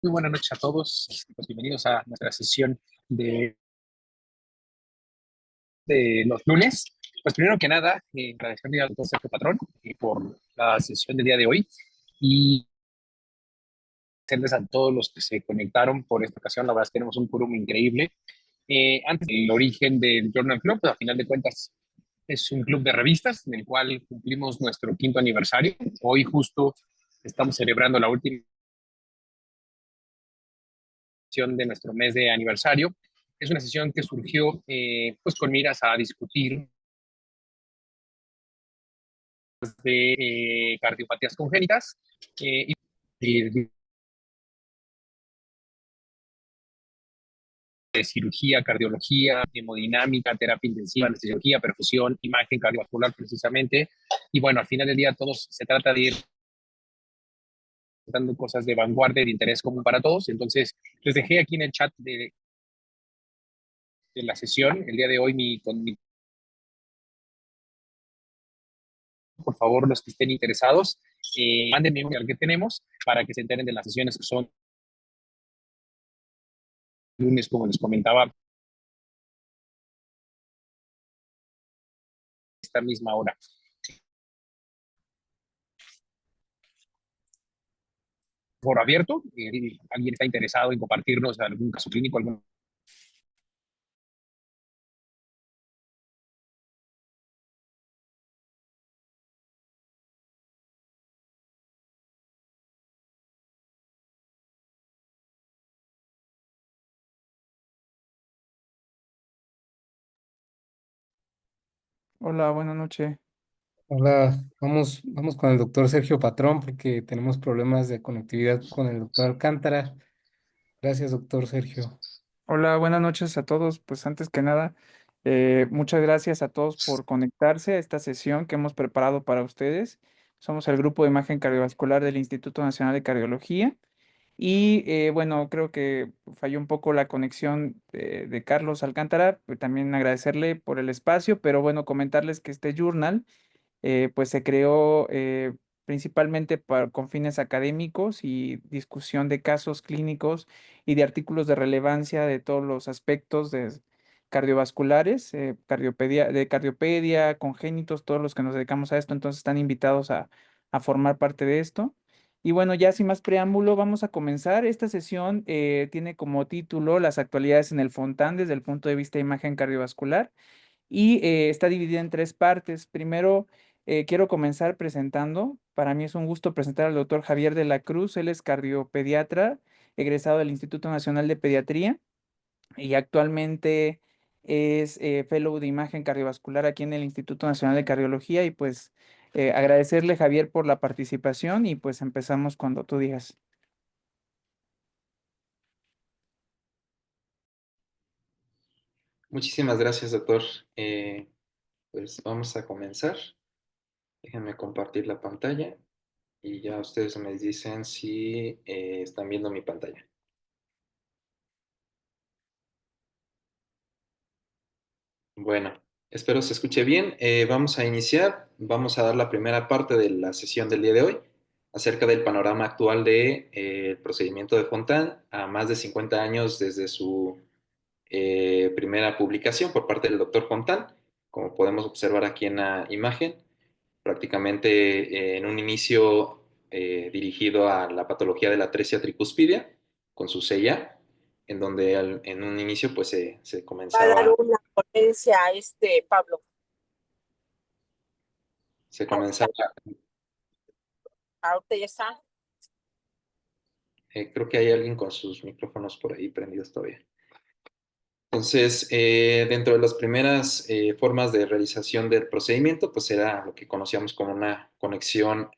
Muy buenas noches a todos. Pues bienvenidos a nuestra sesión de, de los lunes. Pues primero que nada, agradecerle al doctor Sergio Patrón por la sesión del día de hoy y agradecerles a todos los que se conectaron por esta ocasión. La verdad es que tenemos un quórum increíble. Antes del origen del Journal Club, pues, a final de cuentas es un club de revistas en el cual cumplimos nuestro quinto aniversario. Hoy justo estamos celebrando la última sesión de nuestro mes de aniversario. Es una sesión que surgió pues con miras a discutir de cardiopatías congénitas y de cirugía, cardiología, hemodinámica, terapia intensiva, anestesiología, perfusión, imagen cardiovascular precisamente. Y bueno, al final del día todos se trata de ir dando cosas de vanguardia, de interés común para todos. Entonces, les dejé aquí en el chat de la sesión el día de hoy por favor, los que estén interesados, mándenme un al que tenemos para que se enteren de las sesiones que son lunes, como les comentaba, esta misma hora. Foro abierto, alguien está interesado en compartirnos algún caso clínico, algún. Hola, buenas noches. Hola, vamos con el doctor Sergio Patrón porque tenemos problemas de conectividad con el doctor Alcántara. Gracias, doctor Sergio. Hola, buenas noches a todos. Pues antes que nada, muchas gracias a todos por conectarse a esta sesión que hemos preparado para ustedes. Somos el grupo de imagen cardiovascular del Instituto Nacional de Cardiología y bueno, creo que falló un poco la conexión de Carlos Alcántara. También agradecerle por el espacio, pero bueno, comentarles que este journal pues se creó principalmente con fines académicos y discusión de casos clínicos y de artículos de relevancia de todos los aspectos de cardiovasculares, de cardiopedia, congénitos, todos los que nos dedicamos a esto, entonces están invitados a formar parte de esto. Y bueno, ya sin más preámbulo, vamos a comenzar. Esta sesión tiene como título Las actualidades en el Fontán desde el punto de vista de imagen cardiovascular y está dividida en tres partes. Primero, quiero comenzar presentando. Para mí es un gusto presentar al doctor Javier de la Cruz. Él es cardiopediatra, egresado del Instituto Nacional de Pediatría y actualmente es fellow de imagen cardiovascular aquí en el Instituto Nacional de Cardiología. Y pues agradecerle, Javier, por la participación y pues empezamos cuando tú digas. Muchísimas gracias, doctor. Pues vamos a comenzar. Déjenme compartir la pantalla y ya ustedes me dicen si están viendo mi pantalla. Bueno, espero se escuche bien. Vamos a iniciar. Vamos a dar la primera parte de la sesión del día de hoy acerca del panorama actual del procedimiento de Fontan a más de 50 años desde su primera publicación por parte del doctor Fontan, como podemos observar aquí en la imagen. Prácticamente en un inicio dirigido a la patología de la atresia tricuspidia con su CIA, en donde en un inicio pues se Va a dar comenzaba, una ponencia Pablo. se Ahorita, comenzaba ahorita ya está. creo que hay alguien con sus micrófonos por ahí prendidos todavía. Entonces, dentro de las primeras formas de realización del procedimiento, pues era lo que conocíamos como una conexión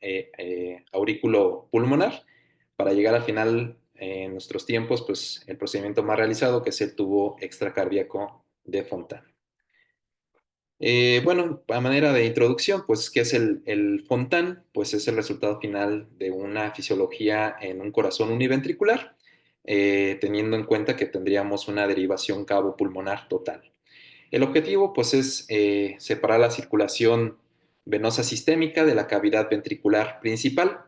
aurículo-pulmonar, para llegar al final, en nuestros tiempos, pues el procedimiento más realizado, que es el tubo extracardíaco de Fontan. Bueno, a manera de introducción, pues, ¿qué es el Fontan? Pues es el resultado final de una fisiología en un corazón univentricular, teniendo en cuenta que tendríamos una derivación cabo pulmonar total. El objetivo, pues, es separar la circulación venosa sistémica de la cavidad ventricular principal,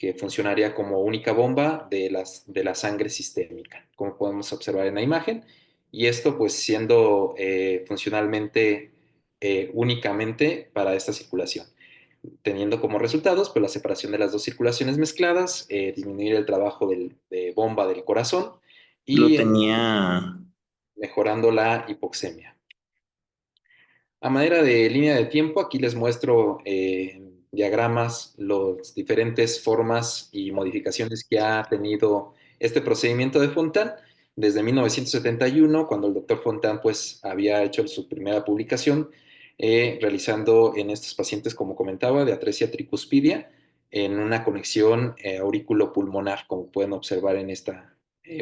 que funcionaría como única bomba de la sangre sistémica, como podemos observar en la imagen, y esto pues siendo funcionalmente únicamente para esta circulación, teniendo como resultados pues la separación de las dos circulaciones mezcladas, disminuir el trabajo de bomba del corazón Lo y tenía. mejorando la hipoxemia. A manera de línea de tiempo, aquí les muestro en diagramas las diferentes formas y modificaciones que ha tenido este procedimiento de Fontan desde 1971, cuando el doctor Fontan pues, había hecho su primera publicación, realizando en estos pacientes, como comentaba, de atresia tricuspidia en una conexión aurículo-pulmonar, como pueden observar en esta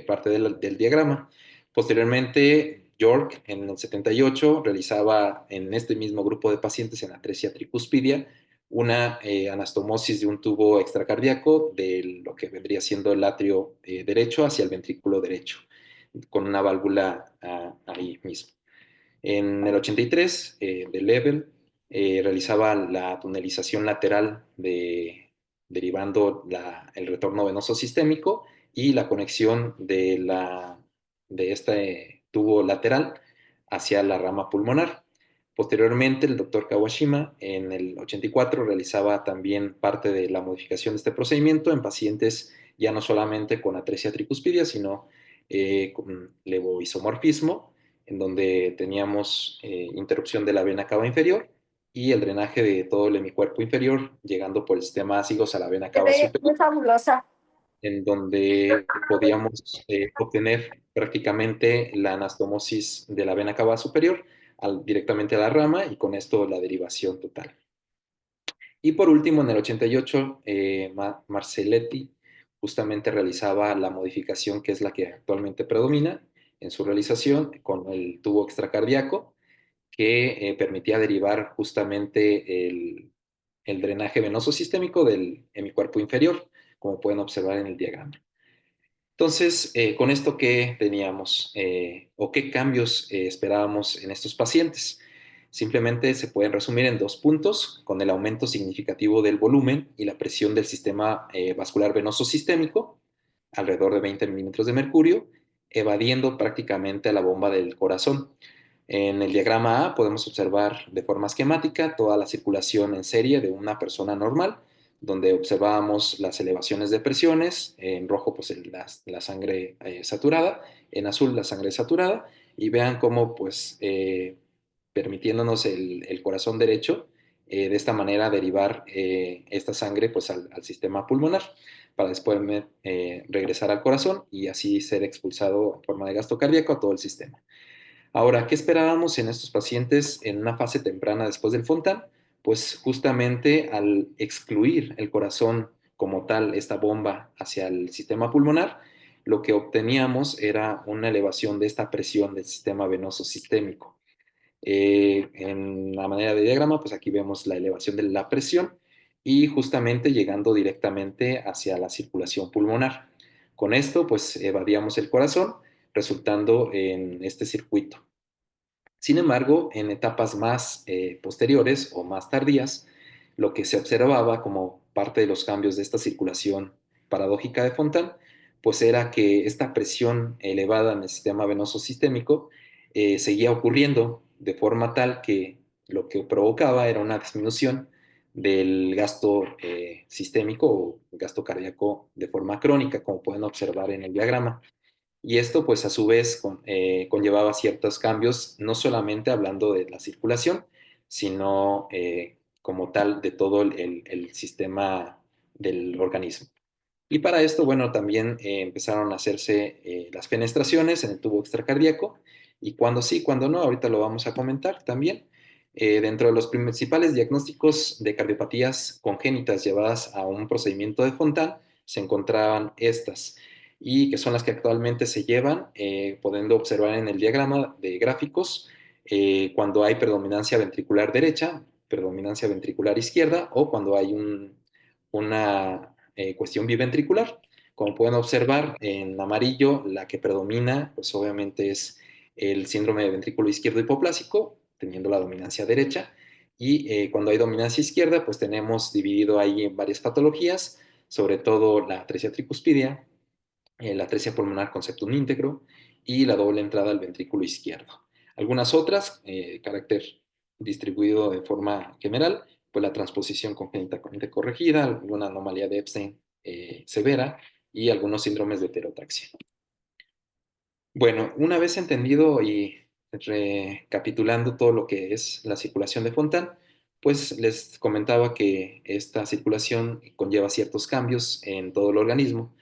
parte del diagrama. Posteriormente, York en el 78 realizaba en este mismo grupo de pacientes en atresia tricuspidia una anastomosis de un tubo extracardíaco de lo que vendría siendo el atrio derecho hacia el ventrículo derecho, con una válvula ahí mismo. En el 83, de Level realizaba la tunelización lateral derivando el retorno venoso sistémico y la conexión de este tubo lateral hacia la rama pulmonar. Posteriormente, el doctor Kawashima en el 84 realizaba también parte de la modificación de este procedimiento en pacientes ya no solamente con atresia tricuspidia, sino con levoisomorfismo, en donde teníamos interrupción de la vena cava inferior y el drenaje de todo el hemicuerpo inferior, llegando por el sistema ácigos a la vena cava superior, Muy fabulosa. en donde podíamos obtener prácticamente la anastomosis de la vena cava superior directamente a la rama y con esto la derivación total. Y por último, en el 88, Marcelletti justamente realizaba la modificación que es la que actualmente predomina en su realización con el tubo extracardíaco que permitía derivar justamente el drenaje venoso sistémico del hemicuerpo inferior, como pueden observar en el diagrama. Entonces, con esto, ¿qué teníamos o qué cambios esperábamos en estos pacientes? Simplemente se pueden resumir en 2 puntos, con el aumento significativo del volumen y la presión del sistema vascular venoso sistémico, alrededor de 20 milímetros de mercurio, evadiendo prácticamente a la bomba del corazón. En el diagrama A podemos observar de forma esquemática toda la circulación en serie de una persona normal, donde observábamos las elevaciones de presiones, en rojo pues la sangre saturada, en azul la sangre saturada, y vean cómo pues permitiéndonos el corazón derecho de esta manera derivar esta sangre pues al sistema pulmonar para después regresar al corazón y así ser expulsado en forma de gasto cardíaco a todo el sistema. Ahora, ¿qué esperábamos en estos pacientes en una fase temprana después del Fontan? Pues justamente al excluir el corazón como tal, esta bomba hacia el sistema pulmonar, lo que obteníamos era una elevación de esta presión del sistema venoso sistémico. En la manera de diagrama, pues aquí vemos la elevación de la presión y justamente llegando directamente hacia la circulación pulmonar. Con esto, pues evadíamos el corazón, resultando en este circuito. Sin embargo, en etapas más posteriores o más tardías, lo que se observaba como parte de los cambios de esta circulación paradójica de Fontan, pues era que esta presión elevada en el sistema venoso sistémico seguía ocurriendo de forma tal que lo que provocaba era una disminución del gasto sistémico o gasto cardíaco de forma crónica, como pueden observar en el diagrama. Y esto, pues, a su vez, conllevaba ciertos cambios, no solamente hablando de la circulación, sino como tal de todo el sistema del organismo. Y para esto, bueno, también empezaron a hacerse las fenestraciones en el tubo extracardíaco, y cuando sí, cuando no, ahorita lo vamos a comentar también. Dentro de los principales diagnósticos de cardiopatías congénitas llevadas a un procedimiento de Fontan, se encontraban estas, y que son las que actualmente se llevan, pudiendo observar en el diagrama de gráficos, cuando hay predominancia ventricular derecha, predominancia ventricular izquierda, o cuando hay una cuestión biventricular. Como pueden observar en amarillo, la que predomina, pues obviamente es el síndrome de ventrículo izquierdo hipoplásico, teniendo la dominancia derecha, y cuando hay dominancia izquierda, pues tenemos dividido ahí en varias patologías, sobre todo la atresia tricuspidia, la atresia pulmonar con septum íntegro y la doble entrada al ventrículo izquierdo. Algunas otras, carácter distribuido de forma general, pues la transposición congénita corregida, alguna anomalía de Epstein severa y algunos síndromes de heterotaxia. Bueno, una vez entendido y recapitulando todo lo que es la circulación de Fontan, pues les comentaba que esta circulación conlleva ciertos cambios en todo el organismo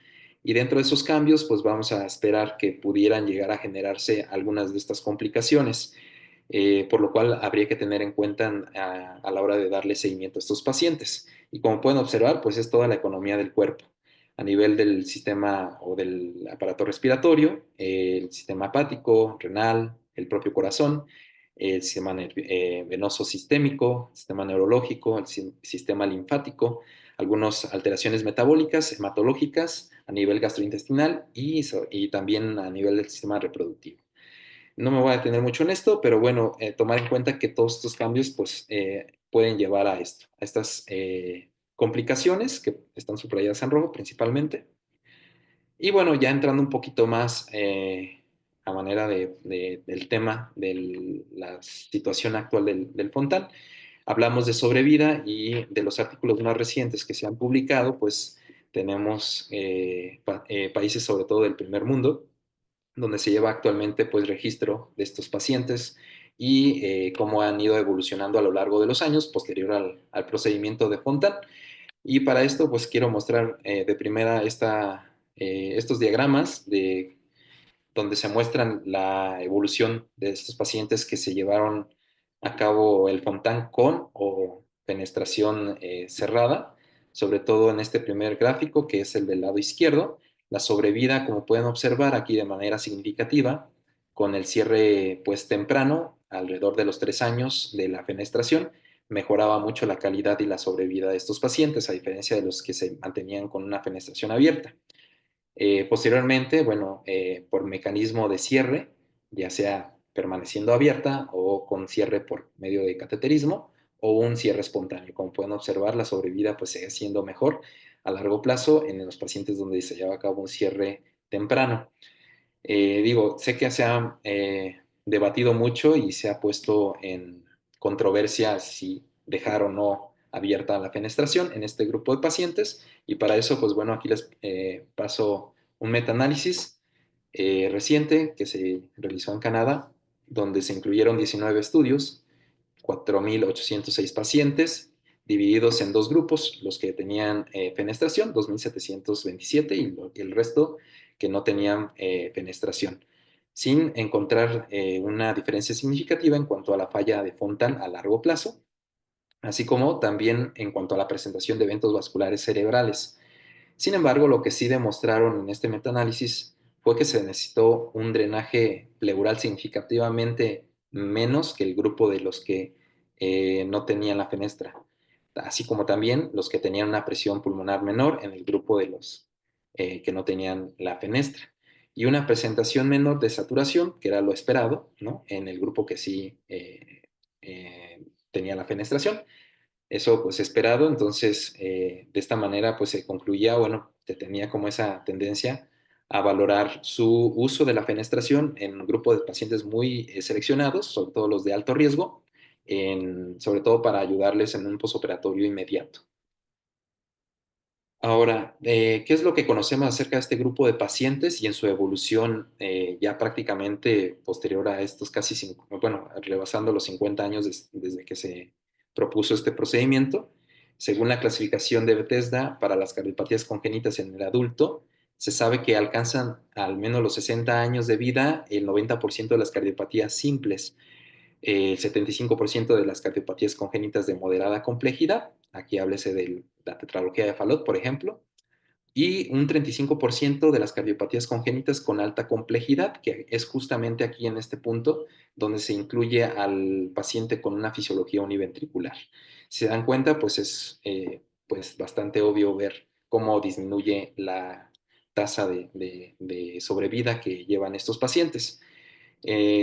y dentro de esos cambios pues vamos a esperar que pudieran llegar a generarse algunas de estas complicaciones, por lo cual habría que tener en cuenta a la hora de darle seguimiento a estos pacientes. Y como pueden observar, pues es toda la economía del cuerpo a nivel del sistema o del aparato respiratorio, el sistema hepático, renal, el propio corazón, el sistema venoso sistémico, el sistema neurológico, el sistema linfático, algunas alteraciones metabólicas, hematológicas a nivel gastrointestinal y también a nivel del sistema reproductivo. No me voy a detener mucho en esto, pero bueno, tomar en cuenta que todos estos cambios pues, pueden llevar a esto, a estas complicaciones que están subrayadas en rojo principalmente. Y bueno, ya entrando un poquito más a manera del tema de la situación actual del Fontan, hablamos de sobrevida y de los artículos más recientes que se han publicado, pues tenemos países sobre todo del primer mundo, donde se lleva actualmente pues registro de estos pacientes y cómo han ido evolucionando a lo largo de los años posterior al procedimiento de Fontan. Y para esto pues quiero mostrar de primera estos diagramas donde se muestran la evolución de estos pacientes que se llevaron a cabo el Fontan con o fenestración cerrada, sobre todo en este primer gráfico que es el del lado izquierdo, la sobrevida, como pueden observar aquí de manera significativa, con el cierre pues temprano, alrededor de los 3 años de la fenestración, mejoraba mucho la calidad y la sobrevida de estos pacientes, a diferencia de los que se mantenían con una fenestración abierta. Posteriormente, bueno, por mecanismo de cierre, ya sea permaneciendo abierta o con cierre por medio de cateterismo o un cierre espontáneo. Como pueden observar, la sobrevida pues sigue siendo mejor a largo plazo en los pacientes donde se lleva a cabo un cierre temprano. Sé que se ha debatido mucho y se ha puesto en controversia si dejar o no abierta la fenestración en este grupo de pacientes y para eso, pues bueno, aquí les paso un metaanálisis reciente que se realizó en Canadá, donde se incluyeron 19 estudios, 4.806 pacientes, divididos en dos grupos, los que tenían fenestración, 2.727, y el resto que no tenían fenestración, sin encontrar una diferencia significativa en cuanto a la falla de Fontan a largo plazo, así como también en cuanto a la presentación de eventos vasculares cerebrales. Sin embargo, lo que sí demostraron en este metaanálisis fue que se necesitó un drenaje pleural significativamente menos que el grupo de los que no tenían la fenestra, así como también los que tenían una presión pulmonar menor en el grupo de los que no tenían la fenestra. Y una presentación menor de saturación, que era lo esperado, ¿no? En el grupo que sí tenía la fenestración. Eso pues esperado, entonces de esta manera pues se concluía, bueno, se tenía como esa tendencia a valorar su uso de la fenestración en un grupo de pacientes muy seleccionados, sobre todo los de alto riesgo, sobre todo para ayudarles en un posoperatorio inmediato. Ahora, ¿qué es lo que conocemos acerca de este grupo de pacientes y en su evolución ya prácticamente posterior a estos rebasando los 50 años desde que se propuso este procedimiento? Según la clasificación de Bethesda para las cardiopatías congénitas en el adulto, se sabe que alcanzan al menos los 60 años de vida el 90% de las cardiopatías simples, el 75% de las cardiopatías congénitas de moderada complejidad, aquí háblese de la tetralogía de Fallot, por ejemplo, y un 35% de las cardiopatías congénitas con alta complejidad, que es justamente aquí en este punto donde se incluye al paciente con una fisiología univentricular. Si se dan cuenta, pues es pues bastante obvio ver cómo disminuye la tasa de sobrevida que llevan estos pacientes.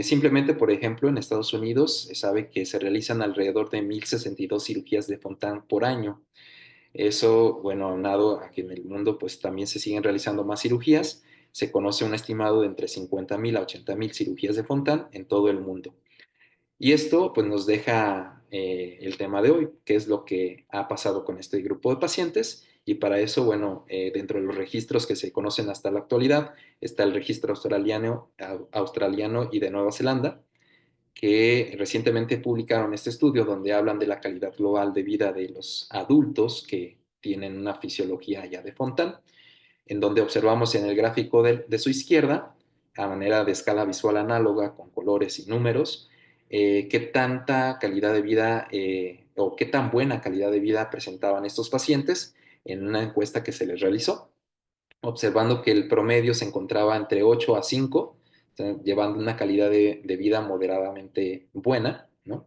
Simplemente, por ejemplo, en Estados Unidos se sabe que se realizan alrededor de 1.062 cirugías de Fontan por año. Eso, bueno, aunado a que en el mundo pues también se siguen realizando más cirugías, se conoce un estimado de entre 50.000 a 80.000 cirugías de Fontan en todo el mundo. Y esto pues nos deja el tema de hoy, qué es lo que ha pasado con este grupo de pacientes. Y para eso, bueno, dentro de los registros que se conocen hasta la actualidad, está el registro australiano y de Nueva Zelanda, que recientemente publicaron este estudio donde hablan de la calidad global de vida de los adultos que tienen una fisiología ya de Fontan, en donde observamos en el gráfico de su izquierda, a manera de escala visual análoga con colores y números, qué tanta calidad de vida o qué tan buena calidad de vida presentaban estos pacientes en una encuesta que se les realizó, observando que el promedio se encontraba entre 8 a 5, o sea, llevando una calidad de vida moderadamente buena, ¿no?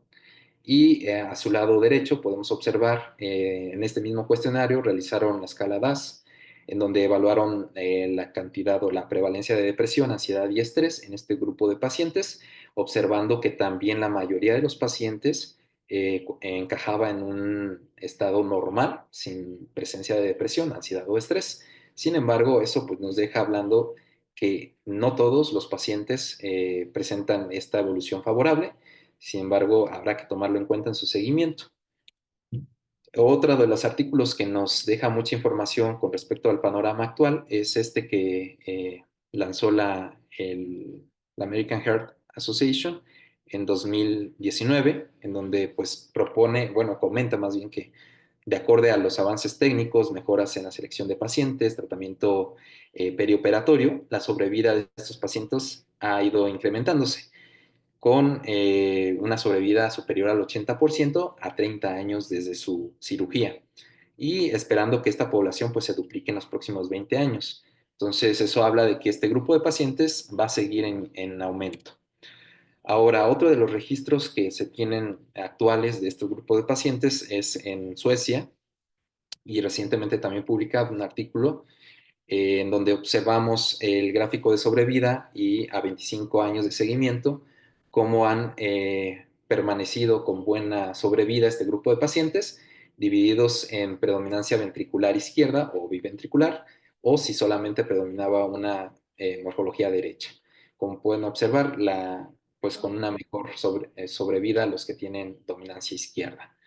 Y a su lado derecho podemos observar en este mismo cuestionario realizaron la escala DAS, en donde evaluaron la cantidad o la prevalencia de depresión, ansiedad y estrés en este grupo de pacientes, observando que también la mayoría de los pacientes encajaba en un estado normal, sin presencia de depresión, ansiedad o estrés. Sin embargo, eso pues, nos deja hablando que no todos los pacientes presentan esta evolución favorable. Sin embargo, habrá que tomarlo en cuenta en su seguimiento. Otro de los artículos que nos deja mucha información con respecto al panorama actual es este que lanzó la American Heart Association en 2019, en donde pues propone, bueno, comenta más bien que de acuerdo a los avances técnicos, mejoras en la selección de pacientes, tratamiento perioperatorio, la sobrevida de estos pacientes ha ido incrementándose con una sobrevida superior al 80% a 30 años desde su cirugía y esperando que esta población pues se duplique en los próximos 20 años. Entonces eso habla de que este grupo de pacientes va a seguir en aumento. Ahora, otro de los registros que se tienen actuales de este grupo de pacientes es en Suecia y recientemente también publicado un artículo en donde observamos el gráfico de sobrevida y a 25 años de seguimiento, cómo han permanecido con buena sobrevida este grupo de pacientes, divididos en predominancia ventricular izquierda o biventricular, o si solamente predominaba una morfología derecha. Como pueden observar, pues con una mejor sobrevida los que tienen dominancia izquierda.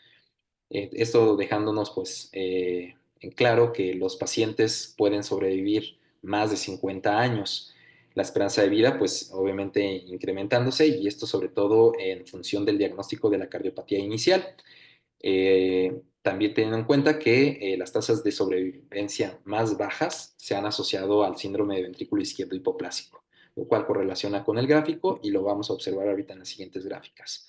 Esto dejándonos pues en claro que los pacientes pueden sobrevivir más de 50 años. La esperanza de vida pues obviamente incrementándose y esto sobre todo en función del diagnóstico de la cardiopatía inicial. También teniendo en cuenta que las tasas de sobrevivencia más bajas se han asociado al síndrome de ventrículo izquierdo hipoplásico, lo cual correlaciona con el gráfico y lo vamos a observar ahorita en las siguientes gráficas.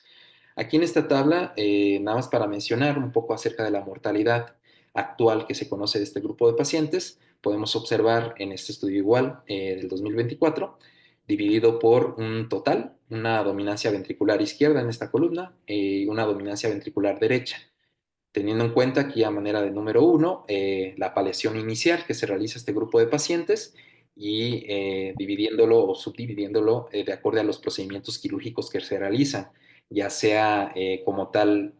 Aquí en esta tabla, nada más para mencionar un poco acerca de la mortalidad actual que se conoce de este grupo de pacientes, podemos observar en este estudio igual del 2024, dividido por un total, una dominancia ventricular izquierda en esta columna y una dominancia ventricular derecha. Teniendo en cuenta aquí a manera de número 1, la paliación inicial que se realiza este grupo de pacientes y dividiéndolo o subdividiéndolo de acuerdo a los procedimientos quirúrgicos que se realizan, ya sea como tal,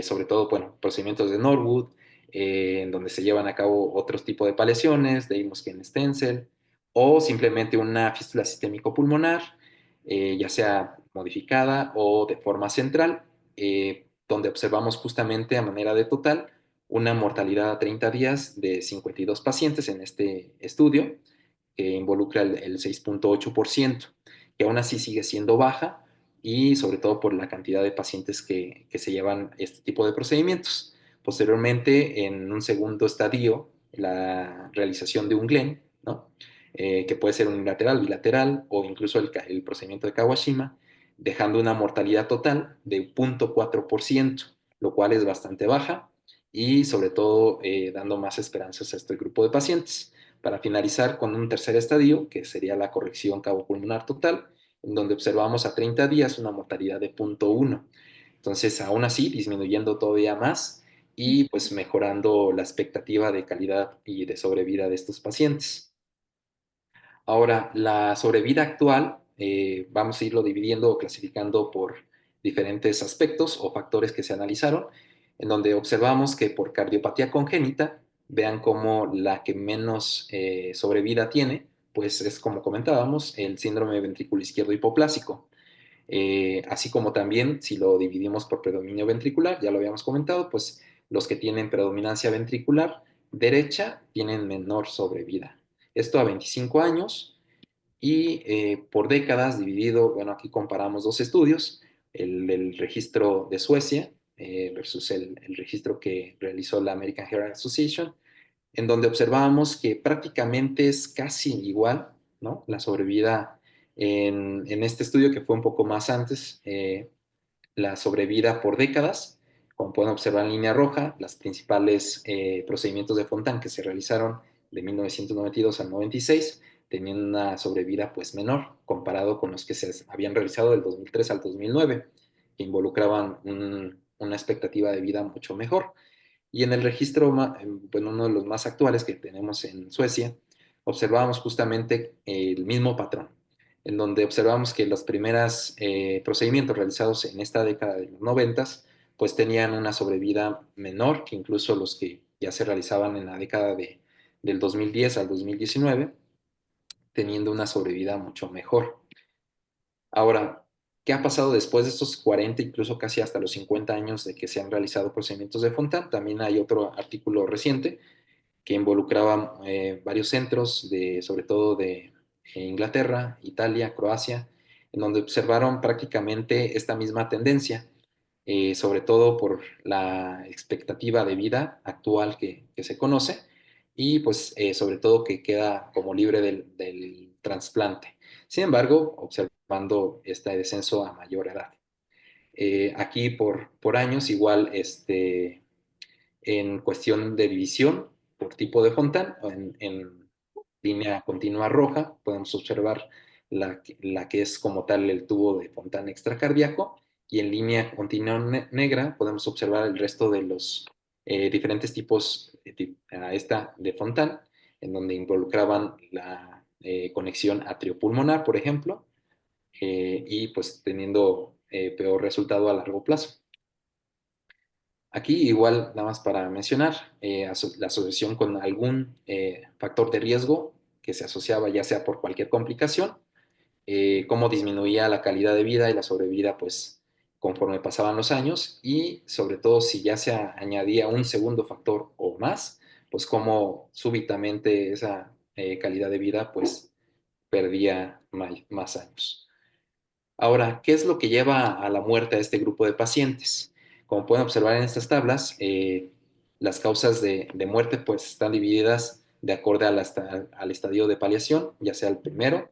sobre todo, bueno, procedimientos de Norwood, en donde se llevan a cabo otros tipos de paliaciones, de Imogen Stencil, o simplemente una fístula sistémico-pulmonar, ya sea modificada o de forma central, donde observamos justamente a manera de total una mortalidad a 30 días de 52 pacientes en este estudio, que involucra el 6.8%, que aún así sigue siendo baja y sobre todo por la cantidad de pacientes que se llevan este tipo de procedimientos. Posteriormente, en un segundo estadio, la realización de un Glenn, ¿no? Que puede ser unilateral, bilateral o incluso el procedimiento de Kawashima, dejando una mortalidad total de 0.4%, lo cual es bastante baja y sobre todo dando más esperanzas a este grupo de pacientes. Para finalizar con un tercer estadio, que sería la corrección cabopulmonar total, en donde observamos a 30 días una mortalidad de 0.1. Entonces, aún así, disminuyendo todavía más y pues mejorando la expectativa de calidad y de sobrevida de estos pacientes. Ahora, la sobrevida actual, vamos a irlo dividiendo o clasificando por diferentes aspectos o factores que se analizaron. en donde observamos que por cardiopatía congénita, vean cómo la que menos sobrevida tiene, pues es como comentábamos, el síndrome ventrículo izquierdo hipoplásico. Así como también, si lo dividimos por predominio ventricular, ya lo habíamos comentado, pues los que tienen predominancia ventricular derecha tienen menor sobrevida. Esto a 25 años y por décadas dividido, bueno, aquí comparamos dos estudios, el del registro de Suecia versus el registro que realizó la American Heart Association, en donde observábamos que prácticamente es casi igual, ¿no? La sobrevida en este estudio que fue un poco más antes, la sobrevida por décadas, como pueden observar en línea roja, los principales procedimientos de Fontan que se realizaron de 1992 al 96 tenían una sobrevida pues menor comparado con los que se habían realizado del 2003 al 2009, que involucraban una expectativa de vida mucho mejor. Y en el registro, bueno, uno de los más actuales que tenemos en Suecia, observábamos justamente el mismo patrón, en donde observamos que los primeros procedimientos realizados en esta década de los 90 pues tenían una sobrevida menor que incluso los que ya se realizaban en la década del 2010 al 2019, teniendo una sobrevida mucho mejor. Ahora, ¿qué ha pasado después de estos 40, incluso casi hasta los 50 años de que se han realizado procedimientos de Fontan? También hay otro artículo reciente que involucraba varios centros, sobre todo de Inglaterra, Italia, Croacia, en donde observaron prácticamente esta misma tendencia, sobre todo por la expectativa de vida actual que se conoce y pues sobre todo que queda como libre del trasplante. Sin embargo, observando este descenso a mayor edad. Aquí por años, igual en cuestión de división por tipo de Fontan, en línea continua roja, podemos observar la que es como tal el tubo de Fontan extracardíaco, y en línea continua negra podemos observar el resto de los diferentes tipos de Fontan, en donde involucraban la conexión atriopulmonar, por ejemplo, y pues teniendo peor resultado a largo plazo. Aquí igual, nada más para mencionar, la asociación con algún factor de riesgo que se asociaba ya sea por cualquier complicación, cómo disminuía la calidad de vida y la sobrevida pues conforme pasaban los años, y sobre todo si ya se añadía un segundo factor o más, pues cómo súbitamente esa calidad de vida pues perdía más años. Ahora, ¿qué es lo que lleva a la muerte a este grupo de pacientes? Como pueden observar en estas tablas, las causas de muerte pues, están divididas de acuerdo al estadio de paliación, ya sea el primero,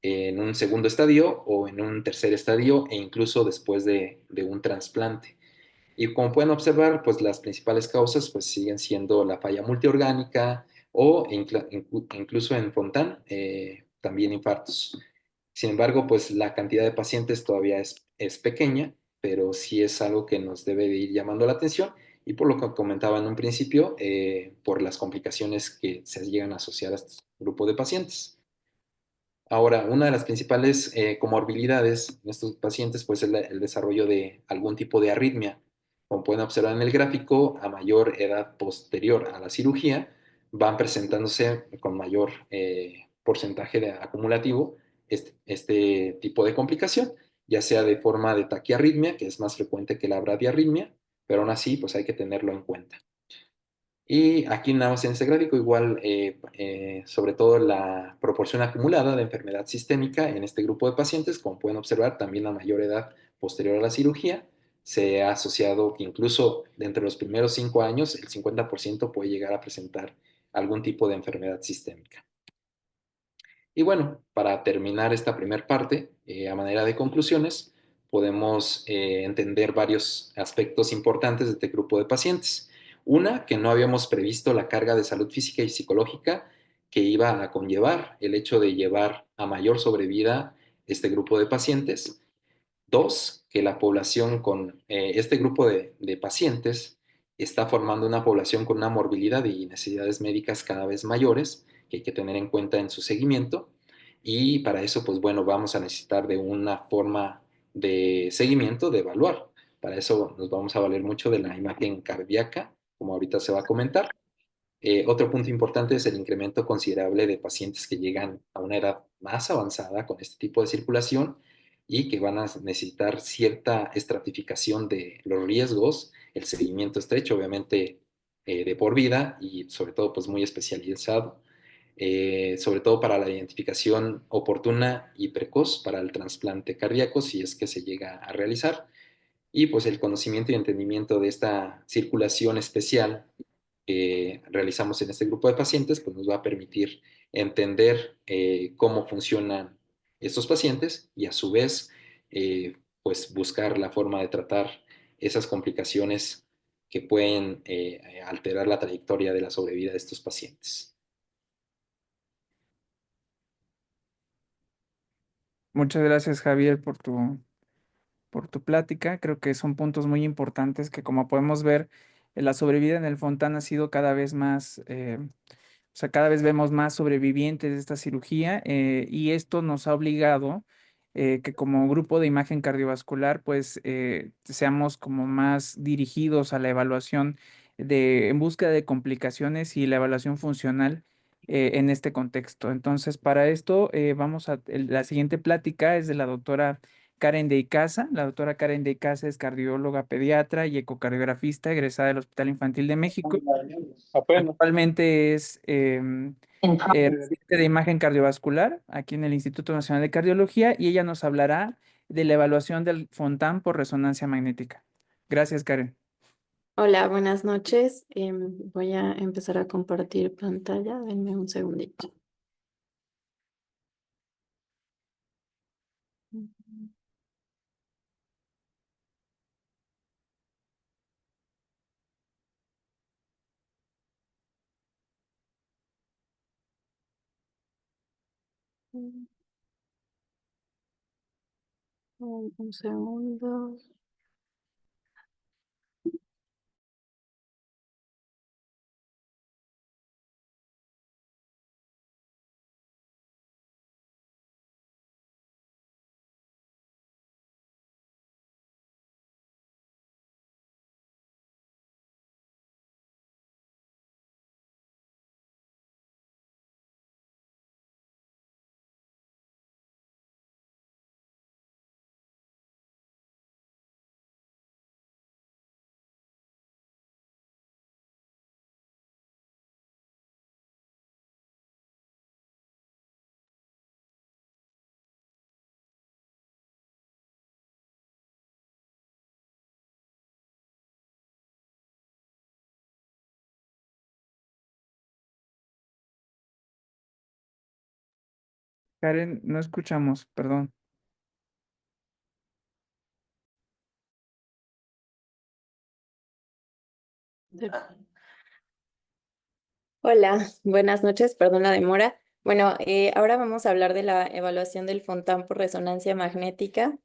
en un segundo estadio o en un tercer estadio, e incluso después de un trasplante. Y como pueden observar, pues las principales causas pues, siguen siendo la falla multiorgánica o incluso en Fontan, también infartos. Sin embargo, pues la cantidad de pacientes todavía es pequeña, pero sí es algo que nos debe de ir llamando la atención, y por lo que comentaba en un principio, por las complicaciones que se llegan a asociar a este grupo de pacientes. Ahora, una de las principales comorbilidades en estos pacientes pues, es el desarrollo de algún tipo de arritmia. Como pueden observar en el gráfico, a mayor edad posterior a la cirugía, van presentándose con mayor porcentaje de acumulativo este tipo de complicación, ya sea de forma de taquiarritmia, que es más frecuente que la bradiarritmia, pero aún así pues hay que tenerlo en cuenta. Y aquí nada más en este gráfico, igual, sobre todo la proporción acumulada de enfermedad sistémica en este grupo de pacientes, como pueden observar, también a mayor edad posterior a la cirugía, se ha asociado que incluso dentro de los primeros 5 años, el 50% puede llegar a presentar algún tipo de enfermedad sistémica. Y bueno, para terminar esta primera parte, a manera de conclusiones, podemos entender varios aspectos importantes de este grupo de pacientes. Una, que no habíamos previsto la carga de salud física y psicológica que iba a conllevar el hecho de llevar a mayor sobrevida este grupo de pacientes. Dos, que la población con este grupo de pacientes está formando una población con una morbilidad y necesidades médicas cada vez mayores, que hay que tener en cuenta en su seguimiento. Y para eso, pues bueno, vamos a necesitar de una forma de seguimiento, de evaluar Para eso nos vamos a valer mucho de la imagen cardíaca, como ahorita se va a comentar. Otro punto importante es el incremento considerable de pacientes que llegan a una edad más avanzada con este tipo de circulación y que van a necesitar cierta estratificación de los riesgos, el seguimiento estrecho, obviamente, de por vida y sobre todo pues muy especializado, sobre todo para la identificación oportuna y precoz para el trasplante cardíaco si es que se llega a realizar. Y pues el conocimiento y entendimiento de esta circulación especial que realizamos en este grupo de pacientes, pues nos va a permitir entender cómo funcionan estos pacientes y a su vez, pues buscar la forma de tratar esas complicaciones que pueden alterar la trayectoria de la sobrevida de estos pacientes. Muchas gracias, Javier, por tu plática. Creo que son puntos muy importantes que, como podemos ver, la sobrevida en el Fontán ha sido cada vez más, o sea, cada vez vemos más sobrevivientes de esta cirugía, y esto nos ha obligado que como grupo de imagen cardiovascular, pues seamos como más dirigidos a la evaluación en búsqueda de complicaciones y la evaluación funcional en este contexto. Entonces, para esto, la siguiente plática es de la doctora Karen de Icaza. La doctora Karen de Icaza es cardióloga pediatra y ecocardiografista egresada del Hospital Infantil de México. Actualmente es residente de imagen cardiovascular aquí en el Instituto Nacional de Cardiología, y ella nos hablará de la evaluación del Fontán por resonancia magnética. Gracias, Karen. Hola, buenas noches. Voy a empezar a compartir pantalla. Denme un segundito. Un segundo. Karen, no escuchamos, perdón. Hola, buenas noches, perdón la demora. Bueno, ahora vamos a hablar de la evaluación del Fontán por resonancia magnética.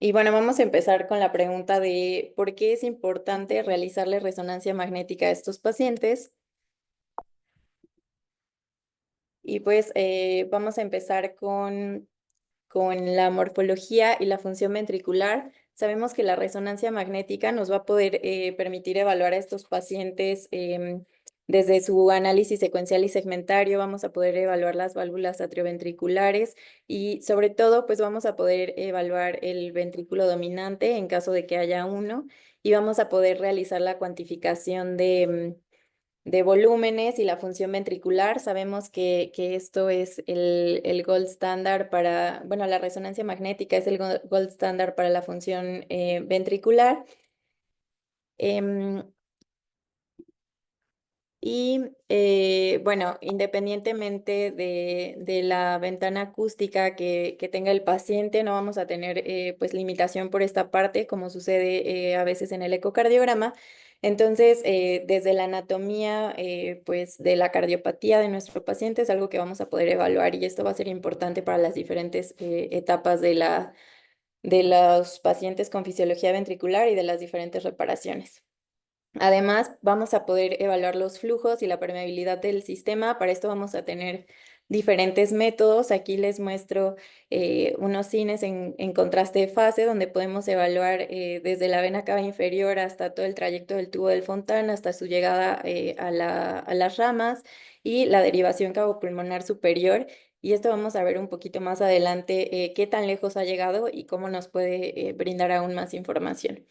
Y bueno, vamos a empezar con la pregunta de por qué es importante realizarle resonancia magnética a estos pacientes. Y pues vamos a empezar con la morfología y la función ventricular. Sabemos que la resonancia magnética nos va a poder permitir evaluar a estos pacientes desde su análisis secuencial y segmentario. Vamos a poder evaluar las válvulas atrioventriculares y sobre todo pues vamos a poder evaluar el ventrículo dominante en caso de que haya uno, y vamos a poder realizar la cuantificación de volúmenes y la función ventricular. Sabemos que esto es el gold standard para, bueno, la resonancia magnética es el gold standard para la función ventricular. Em, bueno, independientemente de la ventana acústica que tenga el paciente, no vamos a tener pues limitación por esta parte, como sucede a veces en el ecocardiograma. Entonces, desde la anatomía pues de la cardiopatía de nuestro paciente es algo que vamos a poder evaluar, y esto va a ser importante para las diferentes etapas de los pacientes con fisiología ventricular y de las diferentes reparaciones. Además, vamos a poder evaluar los flujos y la permeabilidad del sistema. Para esto vamos a tener diferentes métodos. Aquí les muestro unos cines en contraste de fase, donde podemos evaluar desde la vena cava inferior hasta todo el trayecto del tubo del Fontán, hasta su llegada a las ramas y la derivación cabopulmonar superior. Y esto vamos a ver un poquito más adelante qué tan lejos ha llegado y cómo nos puede brindar aún más información.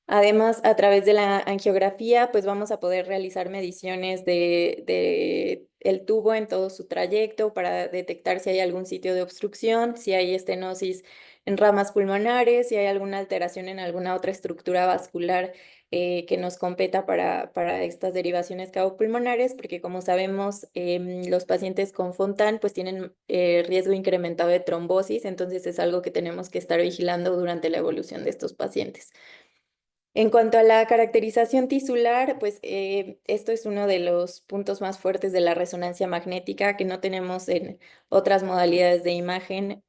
Además, a través de la angiografía, pues vamos a poder realizar mediciones de el tubo en todo su trayecto para detectar si hay algún sitio de obstrucción, si hay estenosis en ramas pulmonares, si hay alguna alteración en alguna otra estructura vascular que nos competa para estas derivaciones cabopulmonares, porque como sabemos, los pacientes con Fontán pues tienen riesgo incrementado de trombosis, entonces es algo que tenemos que estar vigilando durante la evolución de estos pacientes. En cuanto a la caracterización tisular, pues esto es uno de los puntos más fuertes de la resonancia magnética que no tenemos en otras modalidades de imagen.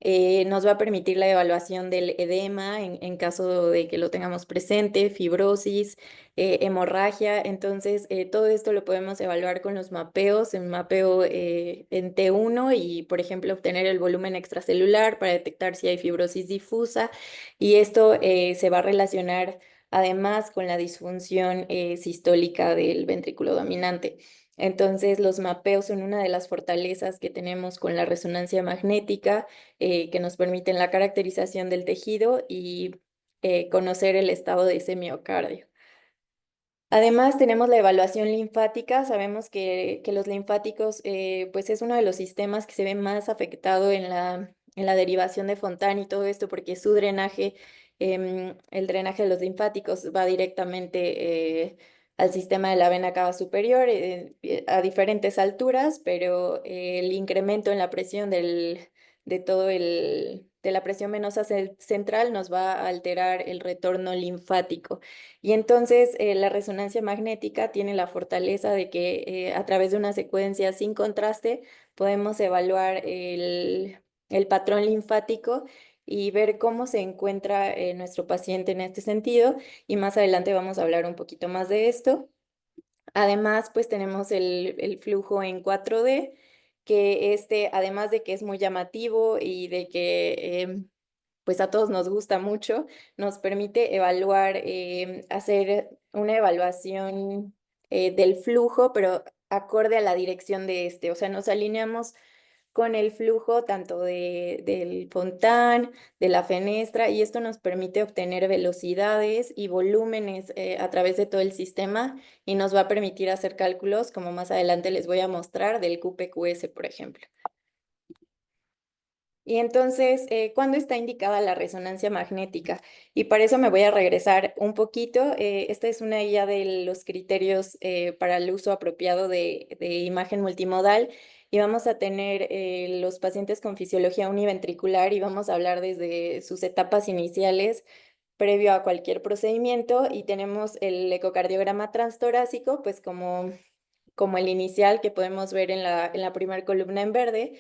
Nos va a permitir la evaluación del edema en caso de que lo tengamos presente, fibrosis, hemorragia. Entonces, todo esto lo podemos evaluar con los mapeos, en mapeo en T1 y, por ejemplo, obtener el volumen extracelular para detectar si hay fibrosis difusa. Y esto se va a relacionar además con la disfunción sistólica del ventrículo dominante. Entonces, los mapeos son una de las fortalezas que tenemos con la resonancia magnética que nos permiten la caracterización del tejido y conocer el estado de ese miocardio. Además, tenemos la evaluación linfática. Sabemos que los linfáticos pues es uno de los sistemas que se ve más afectado en la derivación de Fontán y todo esto porque su drenaje, el drenaje de los linfáticos va directamente al sistema de la vena cava superior a diferentes alturas, pero el incremento en la presión de la presión venosa central nos va a alterar el retorno linfático. Y entonces la resonancia magnética tiene la fortaleza de que a través de una secuencia sin contraste podemos evaluar el patrón linfático y ver cómo se encuentra nuestro paciente en este sentido. Y más adelante vamos a hablar un poquito más de esto. Además, pues tenemos el flujo en 4D, que además de que es muy llamativo y de que pues a todos nos gusta mucho, nos permite evaluar, hacer una evaluación del flujo, pero acorde a la dirección de este. O sea, nos alineamos con el flujo tanto del Fontán, de la fenestra, y esto nos permite obtener velocidades y volúmenes a través de todo el sistema y nos va a permitir hacer cálculos, como más adelante les voy a mostrar, del QPQS, por ejemplo. Y entonces, ¿cuándo está indicada la resonancia magnética? Y para eso me voy a regresar un poquito. Esta es una guía de los criterios para el uso apropiado de imagen multimodal. Y vamos a tener los pacientes con fisiología univentricular y vamos a hablar desde sus etapas iniciales previo a cualquier procedimiento. Y tenemos el ecocardiograma transtorácico, pues como el inicial que podemos ver en la primera columna en verde.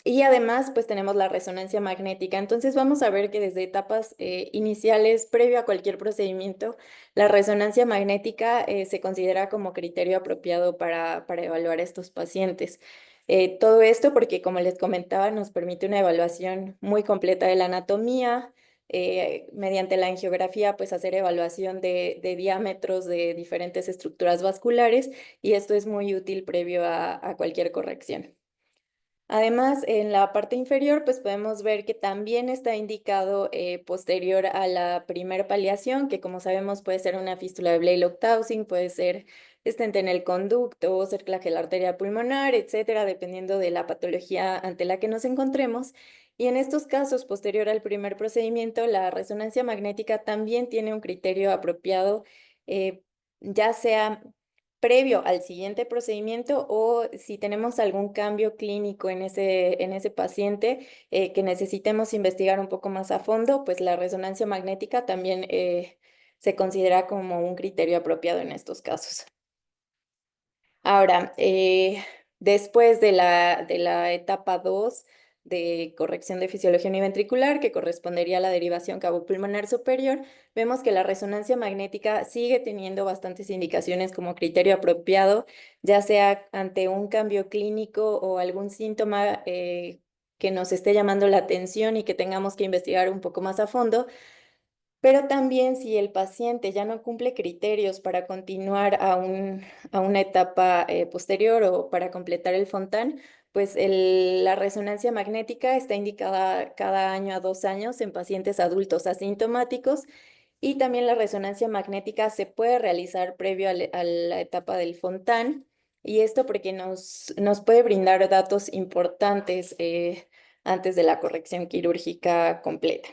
Y además, pues tenemos la resonancia magnética. Entonces vamos a ver que desde etapas iniciales, previo a cualquier procedimiento, la resonancia magnética se considera como criterio apropiado para evaluar a estos pacientes. Todo esto porque, como les comentaba, nos permite una evaluación muy completa de la anatomía, mediante la angiografía, pues hacer evaluación de diámetros de diferentes estructuras vasculares y esto es muy útil previo a cualquier corrección. Además, en la parte inferior, pues podemos ver que también está indicado posterior a la primer paliación, que como sabemos puede ser una fístula de Blalock-Taussig, puede ser estente en el conducto, cerclaje de la arteria pulmonar, etcétera, dependiendo de la patología ante la que nos encontremos. Y en estos casos, posterior al primer procedimiento, la resonancia magnética también tiene un criterio apropiado, ya sea previo al siguiente procedimiento o si tenemos algún cambio clínico en ese paciente que necesitemos investigar un poco más a fondo, pues la resonancia magnética también se considera como un criterio apropiado en estos casos. Ahora, después de la etapa 2 de corrección de fisiología univentricular, que correspondería a la derivación cabopulmonar superior, vemos que la resonancia magnética sigue teniendo bastantes indicaciones como criterio apropiado, ya sea ante un cambio clínico o algún síntoma que nos esté llamando la atención y que tengamos que investigar un poco más a fondo. Pero también si el paciente ya no cumple criterios para continuar a una etapa posterior o para completar el Fontan, pues la resonancia magnética está indicada cada año a 2 años en pacientes adultos asintomáticos, y también la resonancia magnética se puede realizar previo a la etapa del Fontan, y esto porque nos puede brindar datos importantes antes de la corrección quirúrgica completa.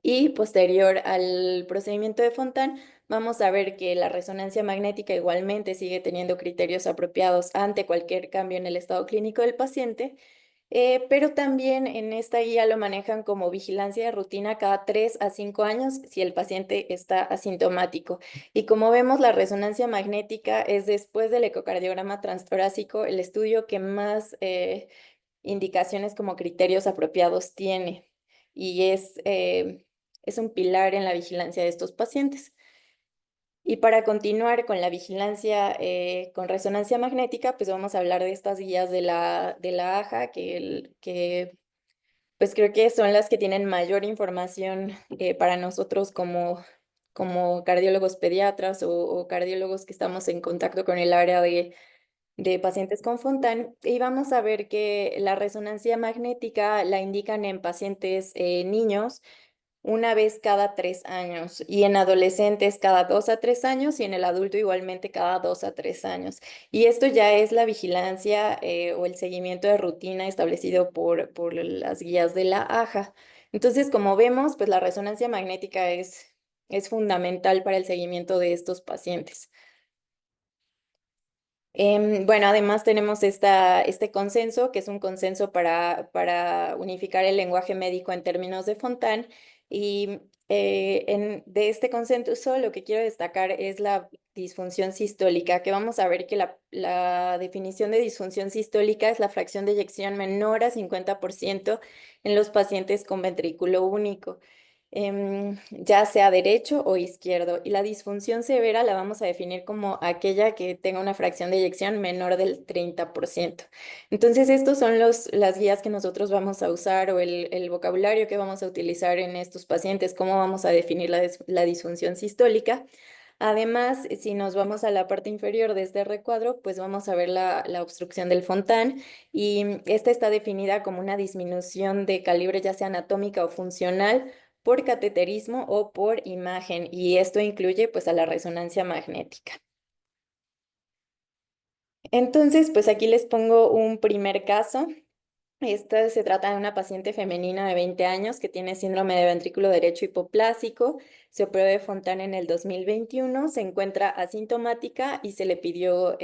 Y posterior al procedimiento de Fontan, vamos a ver que la resonancia magnética igualmente sigue teniendo criterios apropiados ante cualquier cambio en el estado clínico del paciente, pero también en esta guía lo manejan como vigilancia de rutina cada 3 a 5 años si el paciente está asintomático. Y como vemos, la resonancia magnética es, después del ecocardiograma transtorácico, el estudio que más indicaciones como criterios apropiados tiene, y es un pilar en la vigilancia de estos pacientes. Y para continuar con la vigilancia con resonancia magnética, pues vamos a hablar de estas guías de la AJA, que pues creo que son las que tienen mayor información para nosotros como cardiólogos pediatras o cardiólogos que estamos en contacto con el área de pacientes con Fontan. Y vamos a ver que la resonancia magnética la indican en pacientes niños una vez cada 3 años, y en adolescentes cada 2 a 3 años, y en el adulto igualmente cada 2 a 3 años. Y esto ya es la vigilancia o el seguimiento de rutina establecido por las guías de la AJA. Entonces, como vemos, pues la resonancia magnética es fundamental para el seguimiento de estos pacientes. Bueno, además tenemos este consenso, que es un consenso para unificar el lenguaje médico en términos de Fontan. Y de este consenso lo que quiero destacar es la disfunción sistólica, que vamos a ver que la definición de disfunción sistólica es la fracción de eyección menor a 50% en los pacientes con ventrículo único, ya sea derecho o izquierdo. Y la disfunción severa la vamos a definir como aquella que tenga una fracción de eyección menor del 30%. Entonces, estos son las guías que nosotros vamos a usar, o el vocabulario que vamos a utilizar en estos pacientes, cómo vamos a definir la disfunción sistólica. Además, si nos vamos a la parte inferior de este recuadro, pues vamos a ver la obstrucción del Fontan, y esta está definida como una disminución de calibre ya sea anatómica o funcional por cateterismo o por imagen, y esto incluye pues a la resonancia magnética. Entonces, pues aquí les pongo un primer caso. Esta se trata de una paciente femenina de 20 años que tiene síndrome de ventrículo derecho hipoplásico. Se operó de Fontan en el 2021, se encuentra asintomática y se le pidió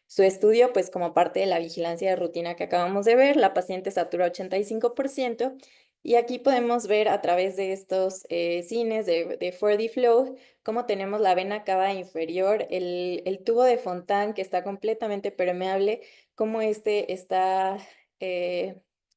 su estudio pues como parte de la vigilancia de rutina que acabamos de ver. La paciente satura 85%, y aquí podemos ver a través de estos cines de 4D Flow cómo tenemos la vena cava inferior, el tubo de Fontan que está completamente permeable, cómo este está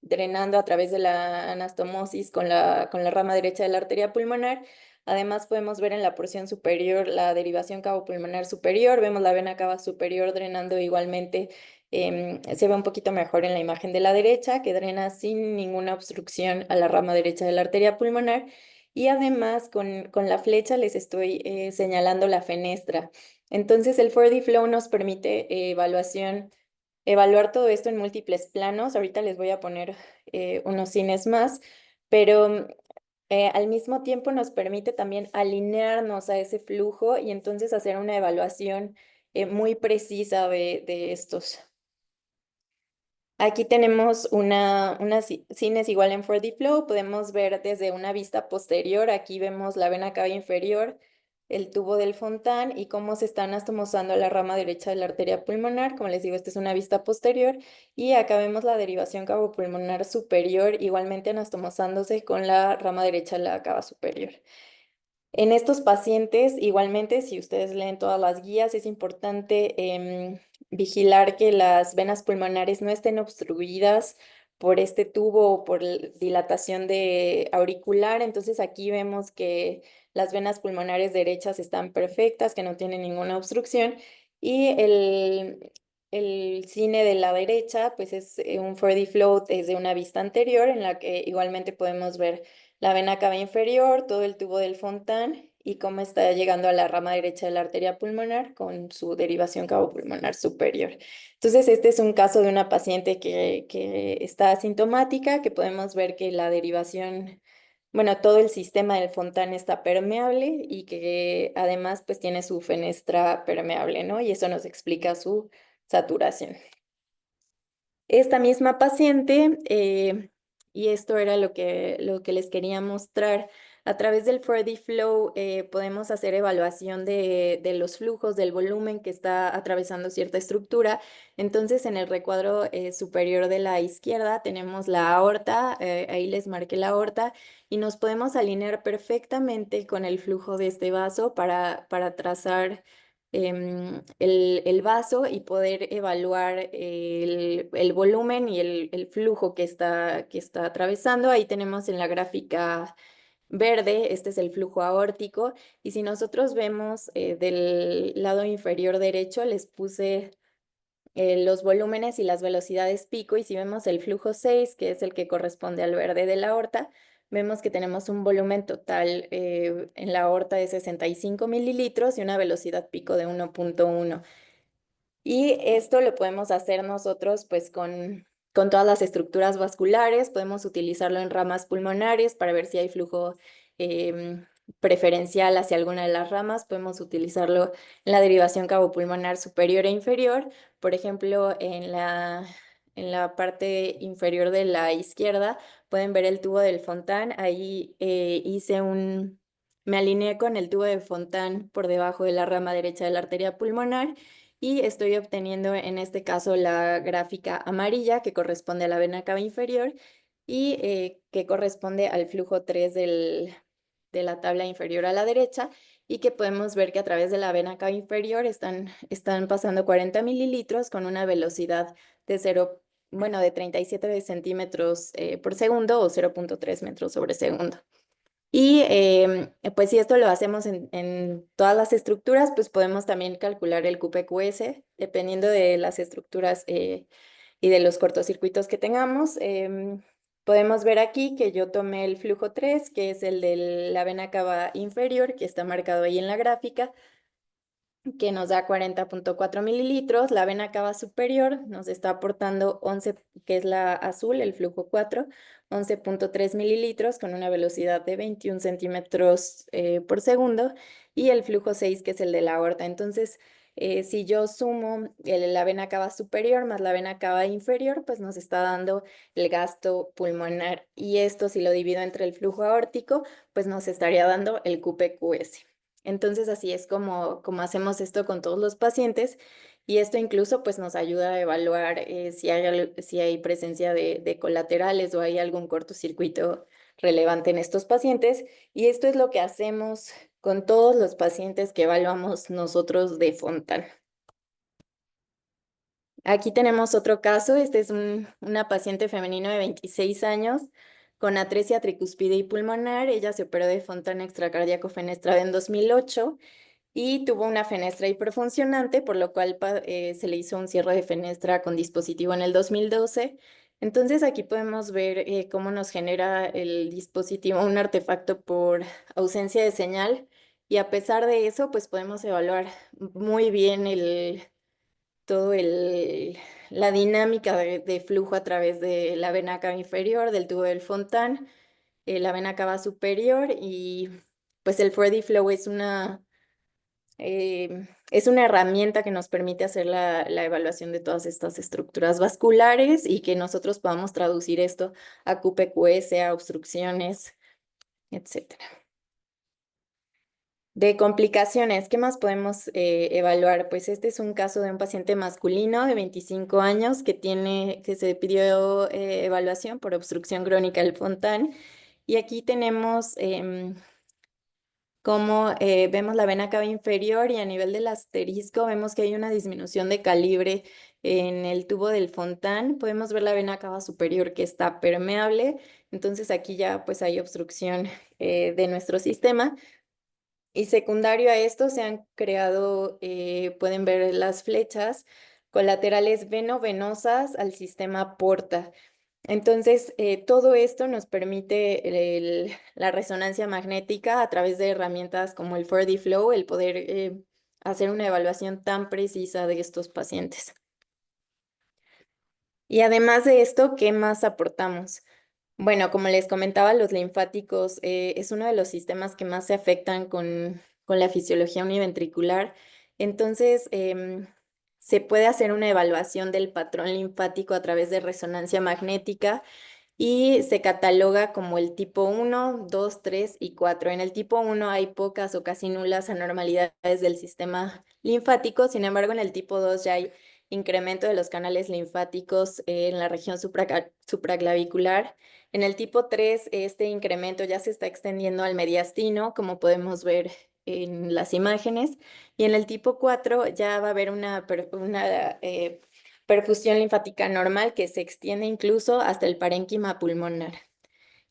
drenando a través de la anastomosis con la rama derecha de la arteria pulmonar. Además, podemos ver en la porción superior la derivación cabopulmonar superior. Vemos la vena cava superior drenando igualmente. Se ve un poquito mejor en la imagen de la derecha, que drena sin ninguna obstrucción a la rama derecha de la arteria pulmonar. Y además, con la flecha les estoy señalando la fenestra. Entonces, el 4D Flow nos permite evaluar todo esto en múltiples planos. Ahorita les voy a poner unos cines más, pero al mismo tiempo nos permite también alinearnos a ese flujo y entonces hacer una evaluación muy precisa de estos. Aquí tenemos unas cines igual en 4D Flow. Podemos ver desde una vista posterior. Aquí vemos la vena cava inferior, el tubo del Fontan y cómo se está anastomosando la rama derecha de la arteria pulmonar. Como les digo, esta es una vista posterior. Y acá vemos la derivación cabopulmonar superior, igualmente anastomosándose con la rama derecha de la cava superior. En estos pacientes, igualmente, si ustedes leen todas las guías, es importante vigilar que las venas pulmonares no estén obstruidas por este tubo o por dilatación de auricular. Entonces aquí vemos que las venas pulmonares derechas están perfectas, que no tienen ninguna obstrucción. Y el cine de la derecha, pues es un 4D float, es de una vista anterior, en la que igualmente podemos ver la vena cava inferior, todo el tubo del Fontan y cómo está llegando a la rama derecha de la arteria pulmonar con su derivación cavopulmonar superior. Entonces, este es un caso de una paciente que está asintomática, que podemos ver que la derivación, bueno, todo el sistema del Fontan está permeable y que además pues tiene su fenestra permeable, ¿no? Y eso nos explica su saturación. Esta misma paciente, y esto era lo que les quería mostrar, a través del 4D Flow podemos hacer evaluación de los flujos, del volumen que está atravesando cierta estructura. Entonces, en el recuadro superior de la izquierda tenemos la aorta, ahí les marqué la aorta, y nos podemos alinear perfectamente con el flujo de este vaso para trazar el vaso y poder evaluar el volumen y el flujo que está atravesando. Ahí tenemos en la gráfica verde, este es el flujo aórtico, y si nosotros vemos del lado inferior derecho, les puse los volúmenes y las velocidades pico, y si vemos el flujo 6, que es el que corresponde al verde de la aorta, vemos que tenemos un volumen total en la aorta de 65 mililitros y una velocidad pico de 1.1. Y esto lo podemos hacer nosotros pues con todas las estructuras vasculares, podemos utilizarlo en ramas pulmonares para ver si hay flujo preferencial hacia alguna de las ramas, podemos utilizarlo en la derivación cavopulmonar superior e inferior, por ejemplo, en la parte inferior de la izquierda pueden ver el tubo del Fontan, ahí me alineé con el tubo de Fontan por debajo de la rama derecha de la arteria pulmonar y estoy obteniendo en este caso la gráfica amarilla que corresponde a la vena cava inferior y que corresponde al flujo 3 de la tabla inferior a la derecha y que podemos ver que a través de la vena cava inferior están pasando 40 mililitros con una velocidad de 37 centímetros por segundo o 0.3 metros sobre segundo. Y pues si esto lo hacemos en todas las estructuras, pues podemos también calcular el QPQS, dependiendo de las estructuras y de los cortocircuitos que tengamos. Podemos ver aquí que yo tomé el flujo 3, que es el de la vena cava inferior, que está marcado ahí en la gráfica, que nos da 40.4 mililitros. La vena cava superior nos está aportando 11, que es la azul, el flujo 4, 11.3 mililitros con una velocidad de 21 centímetros por segundo. Y el flujo 6, que es el de la aorta. Entonces, si yo sumo la vena cava superior más la vena cava inferior, pues nos está dando el gasto pulmonar. Y esto, si lo divido entre el flujo aórtico, pues nos estaría dando el QPQS. Entonces, así es como hacemos esto con todos los pacientes y esto incluso pues nos ayuda a evaluar si hay presencia de colaterales o hay algún cortocircuito relevante en estos pacientes. Y esto es lo que hacemos con todos los pacientes que evaluamos nosotros de Fontan. Aquí tenemos otro caso. Este es una paciente femenina de 26 años con atresia tricuspide y pulmonar. Ella se operó de Fontan extracardíaco fenestrado en 2008 y tuvo una fenestra hiperfuncionante, por lo cual se le hizo un cierre de fenestra con dispositivo en el 2012. Entonces aquí podemos ver cómo nos genera el dispositivo un artefacto por ausencia de señal y a pesar de eso pues podemos evaluar muy bien la dinámica de flujo a través de la vena cava inferior, del tubo del Fontan, la vena cava superior y pues el 4D Flow es una herramienta que nos permite hacer la evaluación de todas estas estructuras vasculares y que nosotros podamos traducir esto a QPQS, a obstrucciones, etcétera. De complicaciones, ¿qué más podemos evaluar? Pues este es un caso de un paciente masculino de 25 años que se pidió evaluación por obstrucción crónica del Fontan. Y aquí tenemos como vemos la vena cava inferior y a nivel del asterisco vemos que hay una disminución de calibre en el tubo del Fontán podemos ver la vena cava superior que está permeable, entonces aquí ya pues hay obstrucción de nuestro sistema. Y secundario a esto se han creado, pueden ver las flechas colaterales veno-venosas al sistema porta. Entonces, todo esto nos permite la resonancia magnética a través de herramientas como el 4D Flow, el poder hacer una evaluación tan precisa de estos pacientes. Y además de esto, ¿qué más aportamos? Bueno, como les comentaba, los linfáticos es uno de los sistemas que más se afectan con la fisiología univentricular. Entonces, se puede hacer una evaluación del patrón linfático a través de resonancia magnética y se cataloga como el tipo 1, 2, 3 y 4. En el tipo 1 hay pocas o casi nulas anormalidades del sistema linfático, sin embargo, en el tipo 2 ya hay incremento de los canales linfáticos en la región supraclavicular. En el tipo 3, este incremento ya se está extendiendo al mediastino, como podemos ver en las imágenes, y en el tipo 4 ya va a haber una perfusión linfática normal que se extiende incluso hasta el parénquima pulmonar.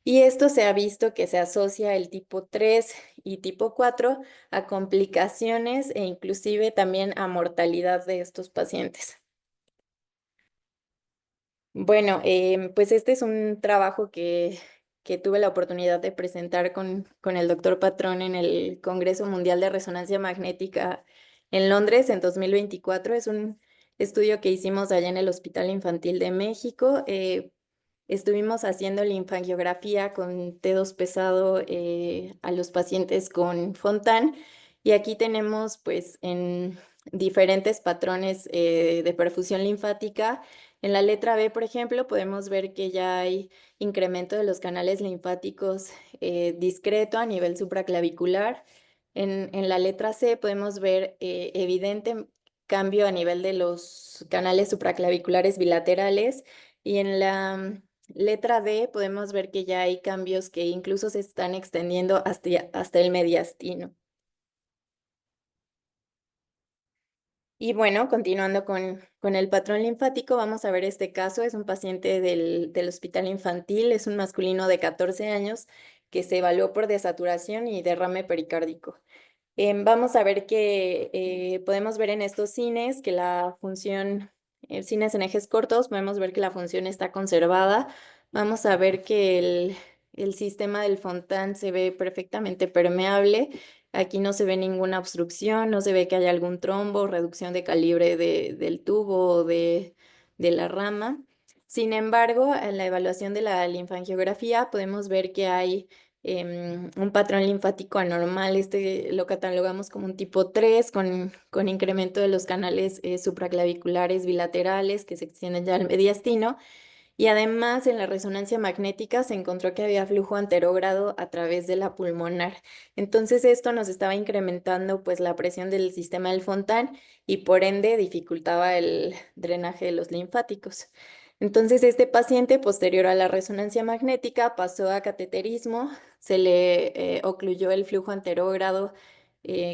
Y esto se ha visto que se asocia el tipo 3 y tipo 4 a complicaciones e inclusive también a mortalidad de estos pacientes. Bueno, pues este es un trabajo que tuve la oportunidad de presentar con el doctor Patrón en el Congreso Mundial de Resonancia Magnética en Londres en 2024. Es un estudio que hicimos allá en el Hospital Infantil de México. Estuvimos haciendo linfangiografía con T2 pesado a los pacientes con Fontan y aquí tenemos pues en diferentes patrones de perfusión linfática. En la letra B, por ejemplo, podemos ver que ya hay incremento de los canales linfáticos discreto a nivel supraclavicular. En la letra C podemos ver evidente cambio a nivel de los canales supraclaviculares bilaterales y en la letra D podemos ver que ya hay cambios que incluso se están extendiendo hasta el mediastino. Y bueno, continuando con el patrón linfático, vamos a ver este caso. Es un paciente del hospital infantil, es un masculino de 14 años que se evaluó por desaturación y derrame pericárdico. Vamos a ver que podemos ver en estos cines que la función, cines en ejes cortos, podemos ver que la función está conservada. Vamos a ver que el sistema del Fontán se ve perfectamente permeable. Aquí no se ve ninguna obstrucción, no se ve que haya algún trombo, reducción de calibre del tubo o de la rama. Sin embargo, en la evaluación de la linfangiografía podemos ver que hay un patrón linfático anormal. Este lo catalogamos como un tipo 3 con incremento de los canales supraclaviculares bilaterales que se extienden ya al mediastino. Y además en la resonancia magnética se encontró que había flujo anterógrado a través de la pulmonar. Entonces esto nos estaba incrementando pues la presión del sistema del Fontán y por ende dificultaba el drenaje de los linfáticos. Entonces este paciente posterior a la resonancia magnética pasó a cateterismo, se le ocluyó el flujo anterógrado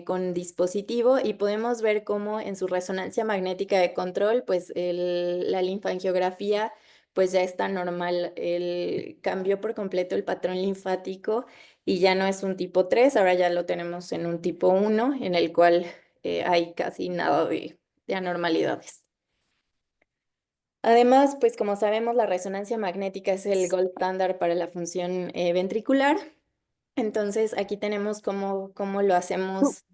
con dispositivo y podemos ver cómo en su resonancia magnética de control pues la linfangiografía pues ya está normal. Cambió por completo el patrón linfático y ya no es un tipo 3, ahora ya lo tenemos en un tipo 1, en el cual hay casi nada de anormalidades. Además, pues como sabemos, la resonancia magnética es el gold standard para la función ventricular. Entonces, aquí tenemos cómo lo hacemos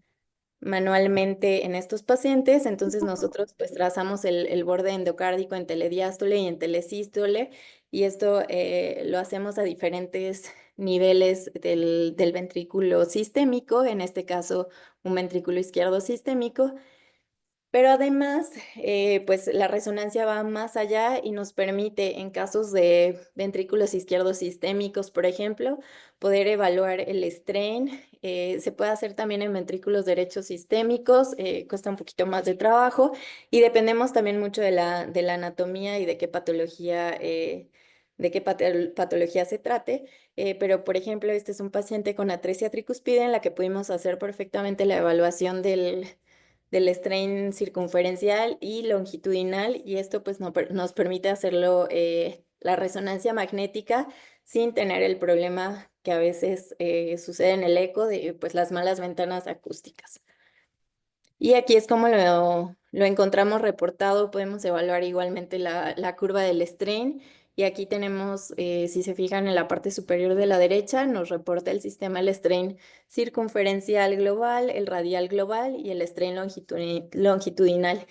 manualmente en estos pacientes. Entonces nosotros pues trazamos el borde endocárdico en telediástole y en telesístole y esto lo hacemos a diferentes niveles del ventrículo sistémico, en este caso un ventrículo izquierdo sistémico. Pero además, pues la resonancia va más allá y nos permite, en casos de ventrículos izquierdos sistémicos, por ejemplo, poder evaluar el strain. Se puede hacer también en ventrículos derechos sistémicos, cuesta un poquito más de trabajo y dependemos también mucho de la anatomía y de qué patología, patología se trate. Pero, por ejemplo, este es un paciente con atresia tricuspide en la que pudimos hacer perfectamente la evaluación del del strain circunferencial y longitudinal, y esto pues nos permite hacerlo la resonancia magnética sin tener el problema que a veces sucede en el eco de pues las malas ventanas acústicas. Y aquí es como lo encontramos reportado, podemos evaluar igualmente la curva del strain. Y aquí tenemos, si se fijan en la parte superior de la derecha, nos reporta el sistema el strain circunferencial global, el radial global y el strain longitudinal.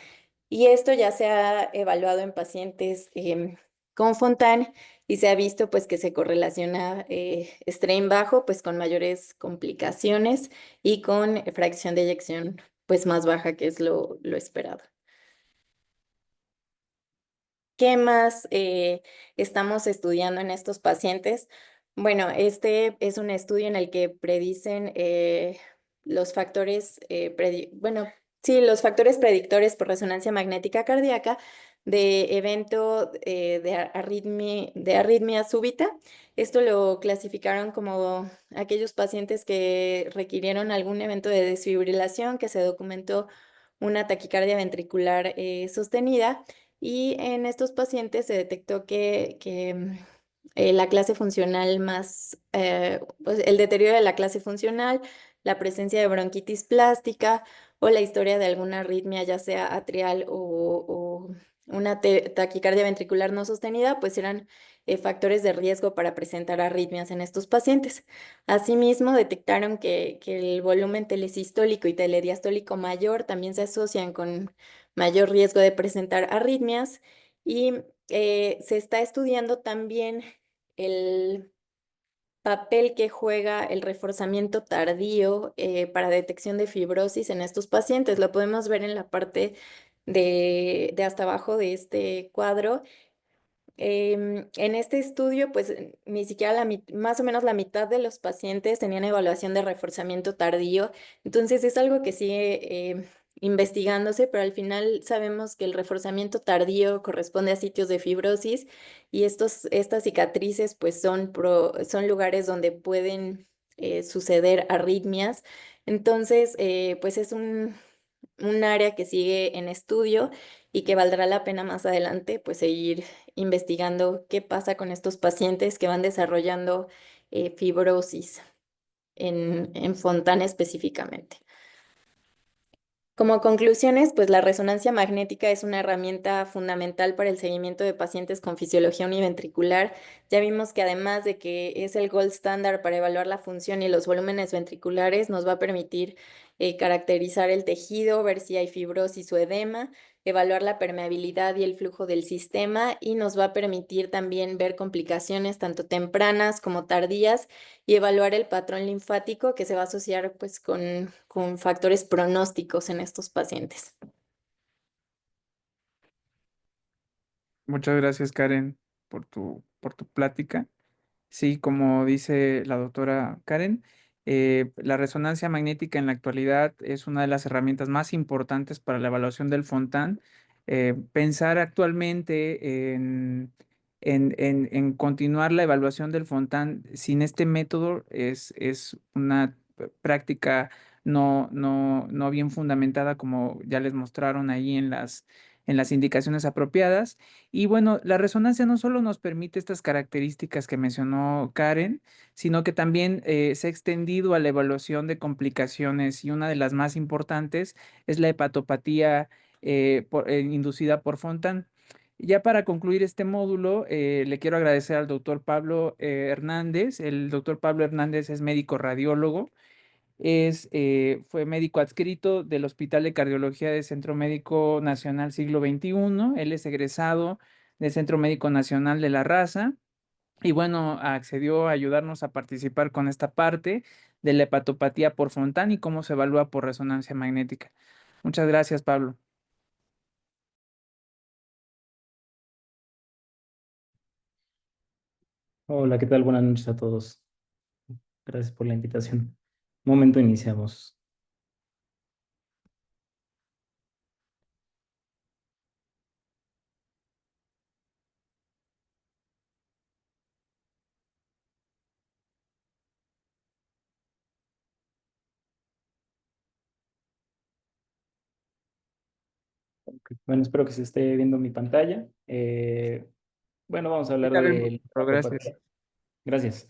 Y esto ya se ha evaluado en pacientes con Fontan y se ha visto pues que se correlaciona strain bajo pues con mayores complicaciones y con fracción de eyección pues más baja, que es lo esperado. ¿Qué más estamos estudiando en estos pacientes? Bueno, este es un estudio en el que predicen los factores, sí, los factores predictores por resonancia magnética cardíaca de evento de arritmia súbita. Esto lo clasificaron como aquellos pacientes que requirieron algún evento de desfibrilación, que se documentó una taquicardia ventricular sostenida. Y en estos pacientes se detectó que la clase funcional pues, el deterioro de la clase funcional, la presencia de bronquitis plástica o la historia de alguna arritmia, ya sea atrial o una taquicardia ventricular no sostenida, pues eran factores de riesgo para presentar arritmias en estos pacientes. Asimismo, detectaron que el volumen telesistólico y telediastólico mayor también se asocian con mayor riesgo de presentar arritmias y se está estudiando también el papel que juega el reforzamiento tardío para detección de fibrosis en estos pacientes. Lo podemos ver en la parte de hasta abajo de este cuadro. En este estudio, pues ni siquiera más o menos la mitad de los pacientes tenían evaluación de reforzamiento tardío. Entonces es algo que sigue investigándose, pero al final sabemos que el reforzamiento tardío corresponde a sitios de fibrosis y estas cicatrices pues son lugares donde pueden suceder arritmias. Entonces, pues es un área que sigue en estudio y que valdrá la pena más adelante pues seguir investigando qué pasa con estos pacientes que van desarrollando fibrosis en Fontana específicamente. Como conclusiones, pues la resonancia magnética es una herramienta fundamental para el seguimiento de pacientes con fisiología univentricular. Ya vimos que además de que es el gold standard para evaluar la función y los volúmenes ventriculares, nos va a permitir caracterizar el tejido, ver si hay fibrosis o edema, evaluar la permeabilidad y el flujo del sistema y nos va a permitir también ver complicaciones tanto tempranas como tardías y evaluar el patrón linfático que se va a asociar pues con factores pronósticos en estos pacientes. Muchas gracias, Karen, por tu plática. Sí, como dice la doctora Karen, la resonancia magnética en la actualidad es una de las herramientas más importantes para la evaluación del Fontan. Pensar actualmente en continuar la evaluación del Fontan sin este método es una práctica no bien fundamentada, como ya les mostraron ahí en las indicaciones apropiadas. Y bueno, la resonancia no solo nos permite estas características que mencionó Karen, sino que también se ha extendido a la evaluación de complicaciones y una de las más importantes es la hepatopatía inducida por Fontan. Ya para concluir este módulo, le quiero agradecer al doctor Pablo Hernández. El doctor Pablo Hernández es médico radiólogo, fue médico adscrito del Hospital de Cardiología del Centro Médico Nacional Siglo XXI. Él es egresado del Centro Médico Nacional de la Raza y bueno, accedió a ayudarnos a participar con esta parte de la hepatopatía por Fontan y cómo se evalúa por resonancia magnética. Muchas gracias, Pablo. Hola, ¿qué tal? Buenas noches a todos. Gracias por la invitación. Un momento, iniciamos. Bueno, espero que se esté viendo mi pantalla. Bueno, vamos a hablar Ya vemos, de pero gracias. Gracias.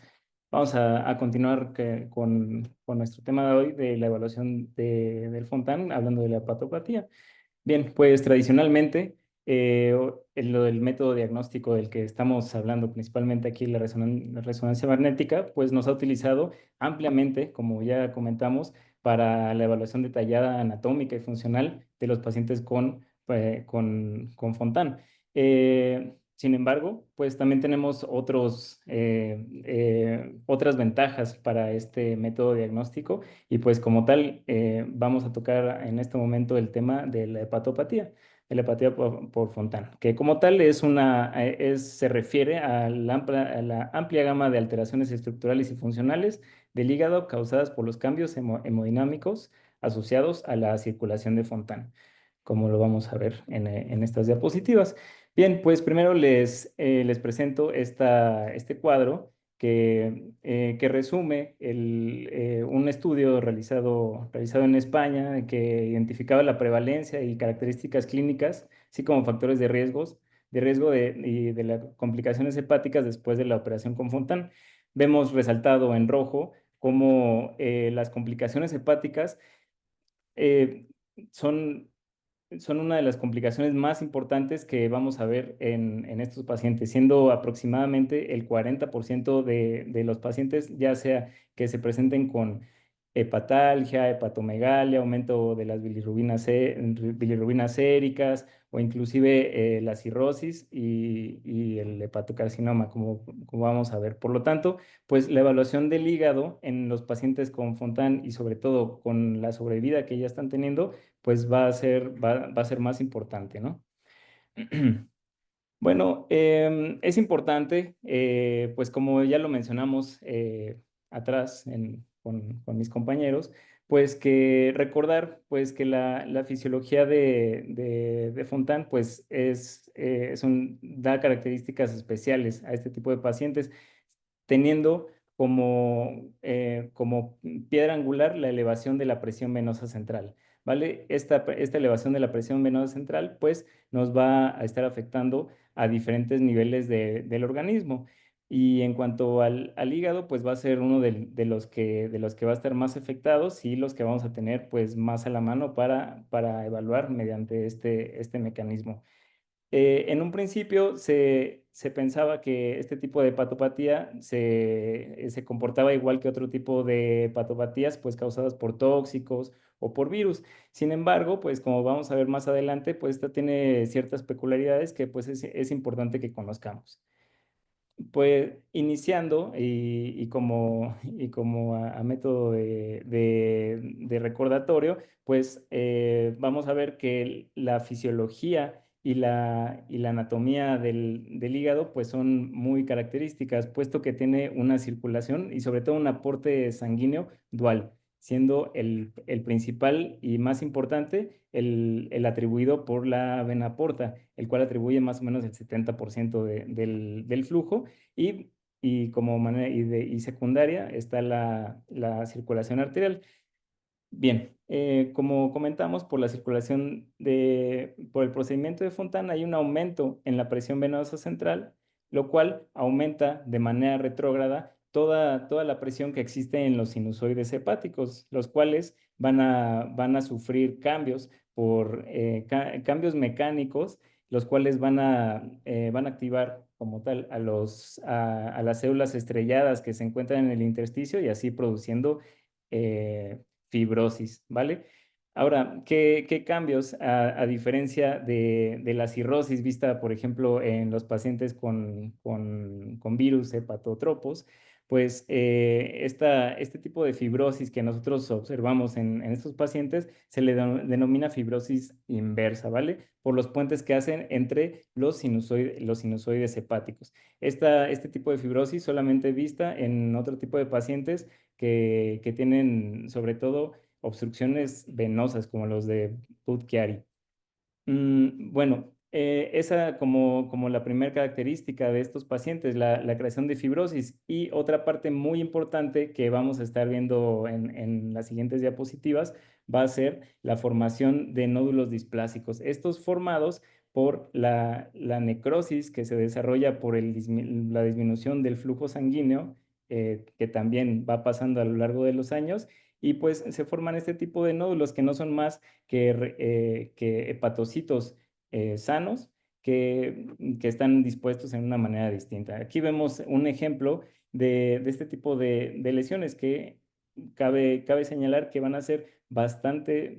Vamos a continuar con nuestro tema de hoy de la evaluación del Fontán, hablando de la hepatopatía. Bien, pues tradicionalmente en lo del método diagnóstico del que estamos hablando principalmente aquí, la resonancia magnética, pues nos ha utilizado ampliamente, como ya comentamos, para la evaluación detallada anatómica y funcional de los pacientes con Fontán. Sin embargo, pues también tenemos otras ventajas para este método diagnóstico y pues como tal vamos a tocar en este momento el tema de la hepatopatía, de la hepatía por Fontán, que como tal se refiere a la amplia gama de alteraciones estructurales y funcionales del hígado causadas por los cambios hemodinámicos asociados a la circulación de Fontán, como lo vamos a ver en estas diapositivas. Bien, pues primero les presento este cuadro que resume un estudio realizado en España que identificaba la prevalencia y características clínicas, así como factores de riesgo y de las complicaciones hepáticas después de la operación con Fontán. Vemos resaltado en rojo cómo las complicaciones hepáticas eh, son son una de las complicaciones más importantes que vamos a ver en estos pacientes, siendo aproximadamente el 40% de los pacientes, ya sea que se presenten con hepatalgia, hepatomegalia, aumento de las bilirrubinas séricas o inclusive la cirrosis y el hepatocarcinoma, como vamos a ver. Por lo tanto, pues la evaluación del hígado en los pacientes con Fontán y sobre todo con la sobrevida que ya están teniendo, pues va a ser más importante, ¿no? Bueno, es importante, pues como ya lo mencionamos atrás con mis compañeros, pues que recordar pues que la fisiología de Fontán pues da características especiales a este tipo de pacientes, teniendo como piedra angular la elevación de la presión venosa central, ¿vale? Esta elevación de la presión venosa central pues nos va a estar afectando a diferentes niveles del organismo. Y en cuanto al hígado, pues va a ser uno de los que va a estar más afectados y los que vamos a tener pues más a la mano para evaluar mediante este mecanismo. En un principio se pensaba que este tipo de hepatopatía se comportaba igual que otro tipo de hepatopatías pues causadas por tóxicos o por virus. Sin embargo, pues como vamos a ver más adelante, pues esta tiene ciertas peculiaridades que pues es importante que conozcamos. Pues iniciando y como a método de recordatorio, pues vamos a ver que la fisiología y la anatomía del hígado pues son muy características, puesto que tiene una circulación y sobre todo un aporte sanguíneo dual, siendo el principal y más importante el atribuido por la vena porta, el cual atribuye más o menos el 70% del flujo y, y secundaria está la circulación arterial. Bien, como comentamos, por el procedimiento de Fontana hay un aumento en la presión venosa central, lo cual aumenta de manera retrógrada toda la presión que existe en los sinusoides hepáticos, los cuales van a sufrir cambios cambios mecánicos, los cuales van a activar como tal a las células estrelladas que se encuentran en el intersticio y así produciendo fibrosis, ¿vale? Ahora, ¿qué cambios, a diferencia de la cirrosis vista, por ejemplo, en los pacientes con virus hepatotropos? Pues este tipo de fibrosis que nosotros observamos en estos pacientes se le denomina fibrosis inversa, ¿vale? Por los puentes que hacen entre los sinusoides hepáticos. Este tipo de fibrosis solamente vista en otro tipo de pacientes que tienen sobre todo obstrucciones venosas como los de Budd-Chiari. Bueno, esa como la primera característica de estos pacientes, la creación de fibrosis. Y otra parte muy importante que vamos a estar viendo en las siguientes diapositivas va a ser la formación de nódulos displásicos. Estos formados por la necrosis que se desarrolla por la disminución del flujo sanguíneo, que también va pasando a lo largo de los años, y pues se forman este tipo de nódulos que no son más que hepatocitos sanos que están dispuestos en una manera distinta. Aquí vemos un ejemplo de este tipo de lesiones que cabe señalar que van a ser bastante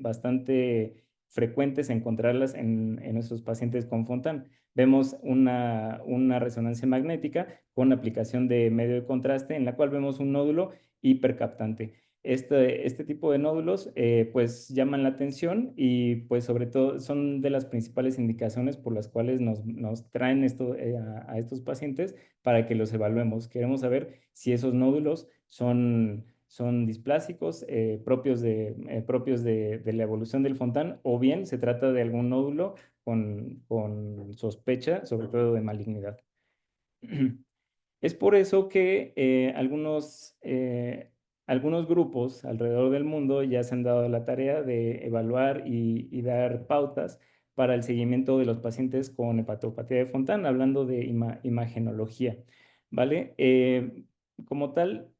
frecuentes encontrarlas en nuestros pacientes con Fontan. Vemos una resonancia magnética con aplicación de medio de contraste en la cual vemos un nódulo hipercaptante. Este tipo de nódulos pues llaman la atención y pues sobre todo son de las principales indicaciones por las cuales nos traen a estos pacientes para que los evaluemos. Queremos saber si esos nódulos son displásicos, propios de la evolución del Fontan, o bien se trata de algún nódulo con sospecha, sobre todo de malignidad. Es por eso que algunos grupos alrededor del mundo ya se han dado la tarea de evaluar y dar pautas para el seguimiento de los pacientes con hepatopatía de Fontan, hablando de imagenología, ¿vale? Como tal,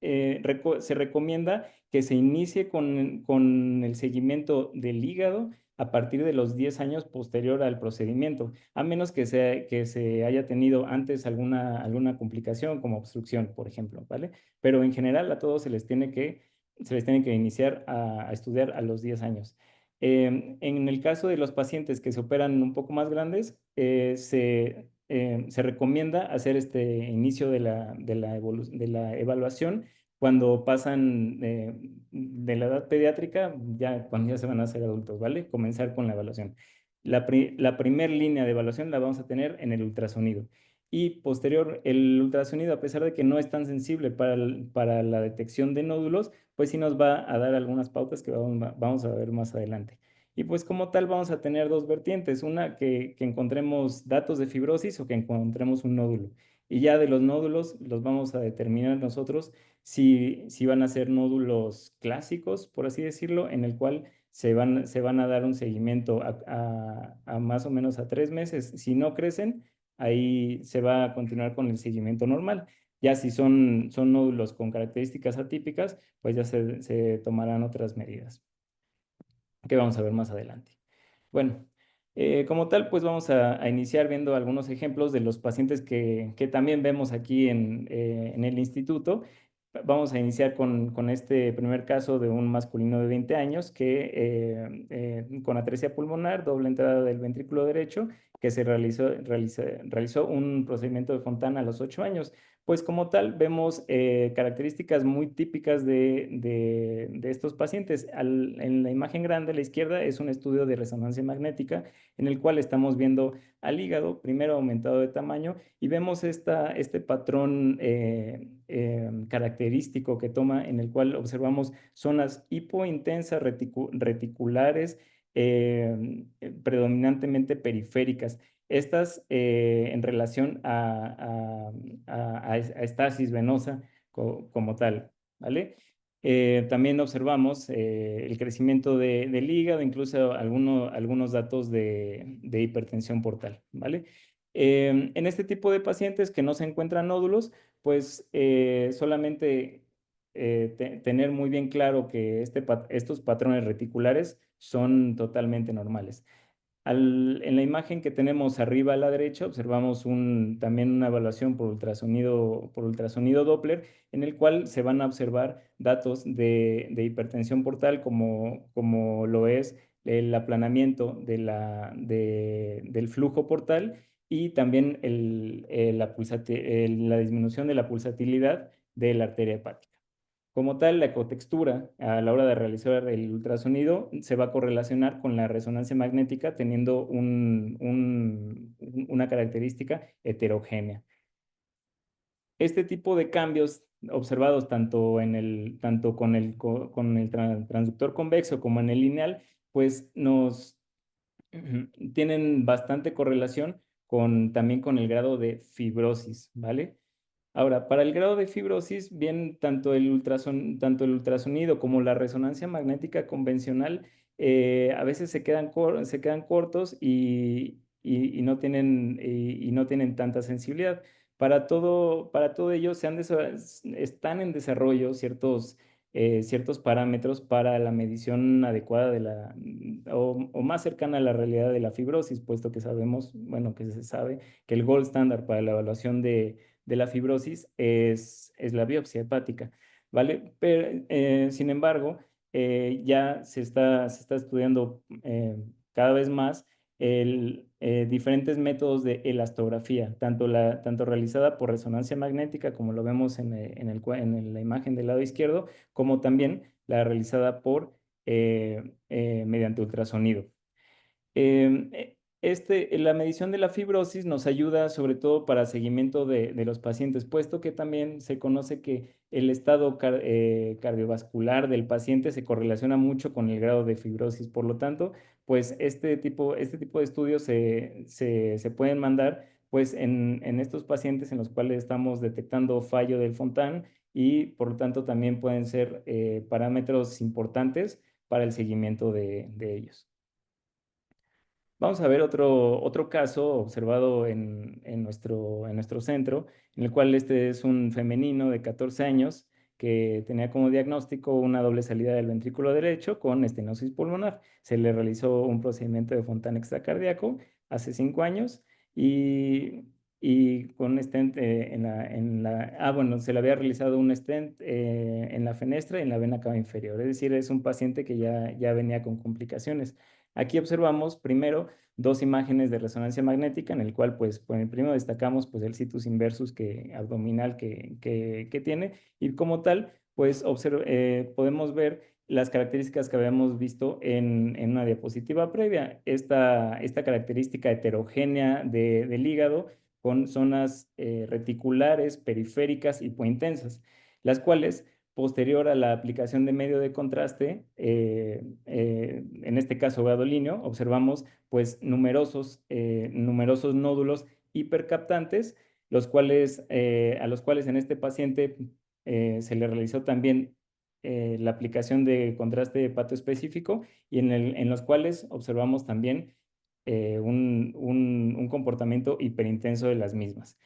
se recomienda que se inicie con el seguimiento del hígado a partir de los 10 años posterior al procedimiento, a menos que se haya tenido antes alguna complicación como obstrucción, por ejemplo, ¿vale? Pero en general a todos se les tiene que iniciar a estudiar a los 10 años. En el caso de los pacientes que se operan un poco más grandes, se recomienda hacer este inicio de la evaluación cuando pasan de la edad pediátrica, cuando ya se van a hacer adultos, ¿vale? Comenzar con la evaluación. La primer línea de evaluación la vamos a tener en el ultrasonido. Y posterior, el ultrasonido, a pesar de que no es tan sensible para la detección de nódulos, pues sí nos va a dar algunas pautas que vamos a ver más adelante. Y pues como tal vamos a tener dos vertientes, una que encontremos datos de fibrosis o que encontremos un nódulo. Y ya de los nódulos los vamos a determinar nosotros si van a ser nódulos clásicos, por así decirlo, en el cual se van a dar un seguimiento a más o menos a 3 meses. Si no crecen, ahí se va a continuar con el seguimiento normal. Ya si son nódulos con características atípicas, pues ya se tomarán otras medidas que vamos a ver más adelante. Bueno, como tal, pues vamos a iniciar viendo algunos ejemplos de los pacientes que también vemos aquí en el instituto. Vamos a iniciar con este primer caso de un masculino de 20 años con atresia pulmonar, doble entrada del ventrículo derecho, que realizó un procedimiento de Fontana a los 8 años. Pues como tal, vemos características muy típicas de estos pacientes. En la imagen grande a la izquierda es un estudio de resonancia magnética en el cual estamos viendo al hígado, primero aumentado de tamaño, y vemos este patrón característico que toma, en el cual observamos zonas hipointensas reticulares, predominantemente periféricas. Estas en relación a estasis venosa como tal, ¿vale? También observamos el crecimiento del hígado, incluso algunos datos de hipertensión portal, ¿vale? En este tipo de pacientes que no se encuentran nódulos, pues solamente tener muy bien claro que estos patrones reticulares son totalmente normales. En la imagen que tenemos arriba a la derecha observamos también una evaluación por ultrasonido Doppler, en el cual se van a observar datos de hipertensión portal como lo es el aplanamiento del flujo portal y también la disminución de la pulsatilidad de la arteria hepática. Como tal, la ecotextura a la hora de realizar el ultrasonido se va a correlacionar con la resonancia magnética teniendo una característica heterogénea. Este tipo de cambios observados tanto con el transductor convexo como en el lineal, pues nos tienen bastante correlación también con el grado de fibrosis, ¿vale? Ahora, para el grado de fibrosis, bien, tanto el ultrasonido como la resonancia magnética convencional a veces se quedan cortos y no tienen tanta sensibilidad. Para todo ello, están en desarrollo ciertos parámetros para la medición adecuada o más cercana a la realidad de la fibrosis, puesto que sabemos, bueno, que se sabe que el gold standard para la evaluación de la fibrosis es la biopsia hepática, ¿vale? Pero, sin embargo, ya se está estudiando cada vez más diferentes métodos de elastografía, tanto realizada por resonancia magnética, como lo vemos en la imagen del lado izquierdo, como también la realizada mediante ultrasonido. La medición de la fibrosis nos ayuda sobre todo para seguimiento de los pacientes, puesto que también se conoce que el estado cardiovascular del paciente se correlaciona mucho con el grado de fibrosis. Por lo tanto, pues este tipo de estudios se pueden mandar pues en estos pacientes en los cuales estamos detectando fallo del Fontan y por lo tanto también pueden ser parámetros importantes para el seguimiento de ellos. Vamos a ver otro caso observado en nuestro centro, en el cual este es un femenino de 14 años que tenía como diagnóstico una doble salida del ventrículo derecho con estenosis pulmonar. Se le realizó un procedimiento de Fontan extracardíaco hace 5 años y con stent bueno, se le había realizado un stent en la fenestra y en la vena cava inferior. Es decir, es un paciente que ya venía con complicaciones. Aquí observamos primero 2 imágenes de resonancia magnética en el cual pues primero destacamos pues el situs inversus abdominal que tiene y como tal pues podemos ver las características que habíamos visto en una diapositiva previa. Esta característica heterogénea del hígado con zonas reticulares, periféricas y hipointensas, las cuales posterior a la aplicación de medio de contraste, en este caso gadolíneo, observamos pues numerosos nódulos hipercaptantes, a los cuales en este paciente se le realizó también la aplicación de contraste hepatoespecífico y en los cuales observamos también un comportamiento hiperintenso de las mismas.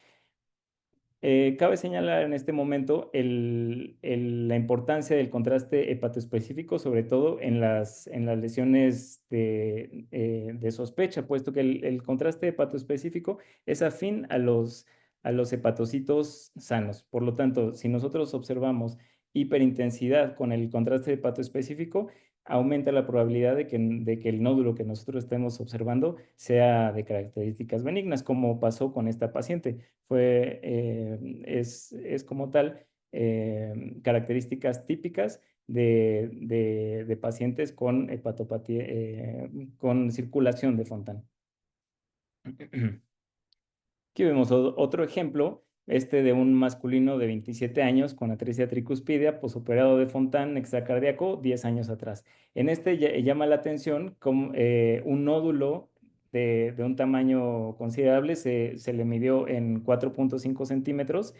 Cabe señalar en este momento la importancia del contraste hepatoespecífico, sobre todo en las lesiones de sospecha, puesto que el contraste hepatoespecífico es afín a los hepatocitos sanos. Por lo tanto, si nosotros observamos hiperintensidad con el contraste hepatoespecífico, aumenta la probabilidad de que el nódulo que nosotros estemos observando sea de características benignas, como pasó con esta paciente. Es como tal características típicas de pacientes con hepatopatía, con circulación de Fontan. Aquí vemos otro ejemplo, de un masculino de 27 años con atresia tricuspidia, posoperado de Fontan extracardíaco 10 años atrás. En llama la atención como un nódulo de un tamaño considerable se le midió en 4.5 centímetros,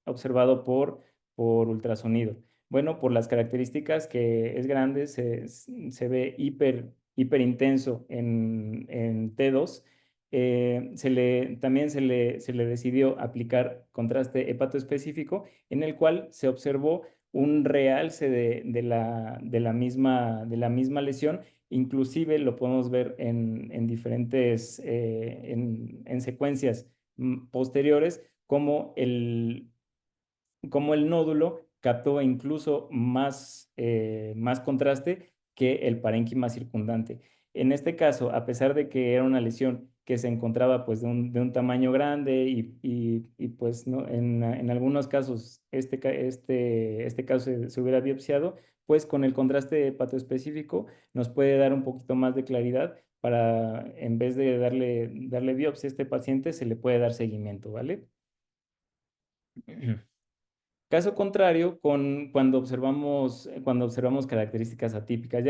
observado por ultrasonido. Bueno, por las características que es grande, se ve hiper intenso en T2. También se le decidió aplicar contraste hepatoespecífico, en el cual se observó un realce de la misma lesión. Inclusive lo podemos ver en diferentes, en secuencias posteriores, como el nódulo captó incluso más contraste que el parénquima circundante. En este caso, a pesar de que era una lesión que se encontraba pues de un tamaño grande y pues ¿no? En algunos casos este caso se hubiera biopsiado, pues con el contraste hepatoespecífico nos puede dar un poquito más de claridad para, en vez de darle biopsia a este paciente, se le puede dar seguimiento, ¿vale? Caso contrario, cuando observamos características atípicas,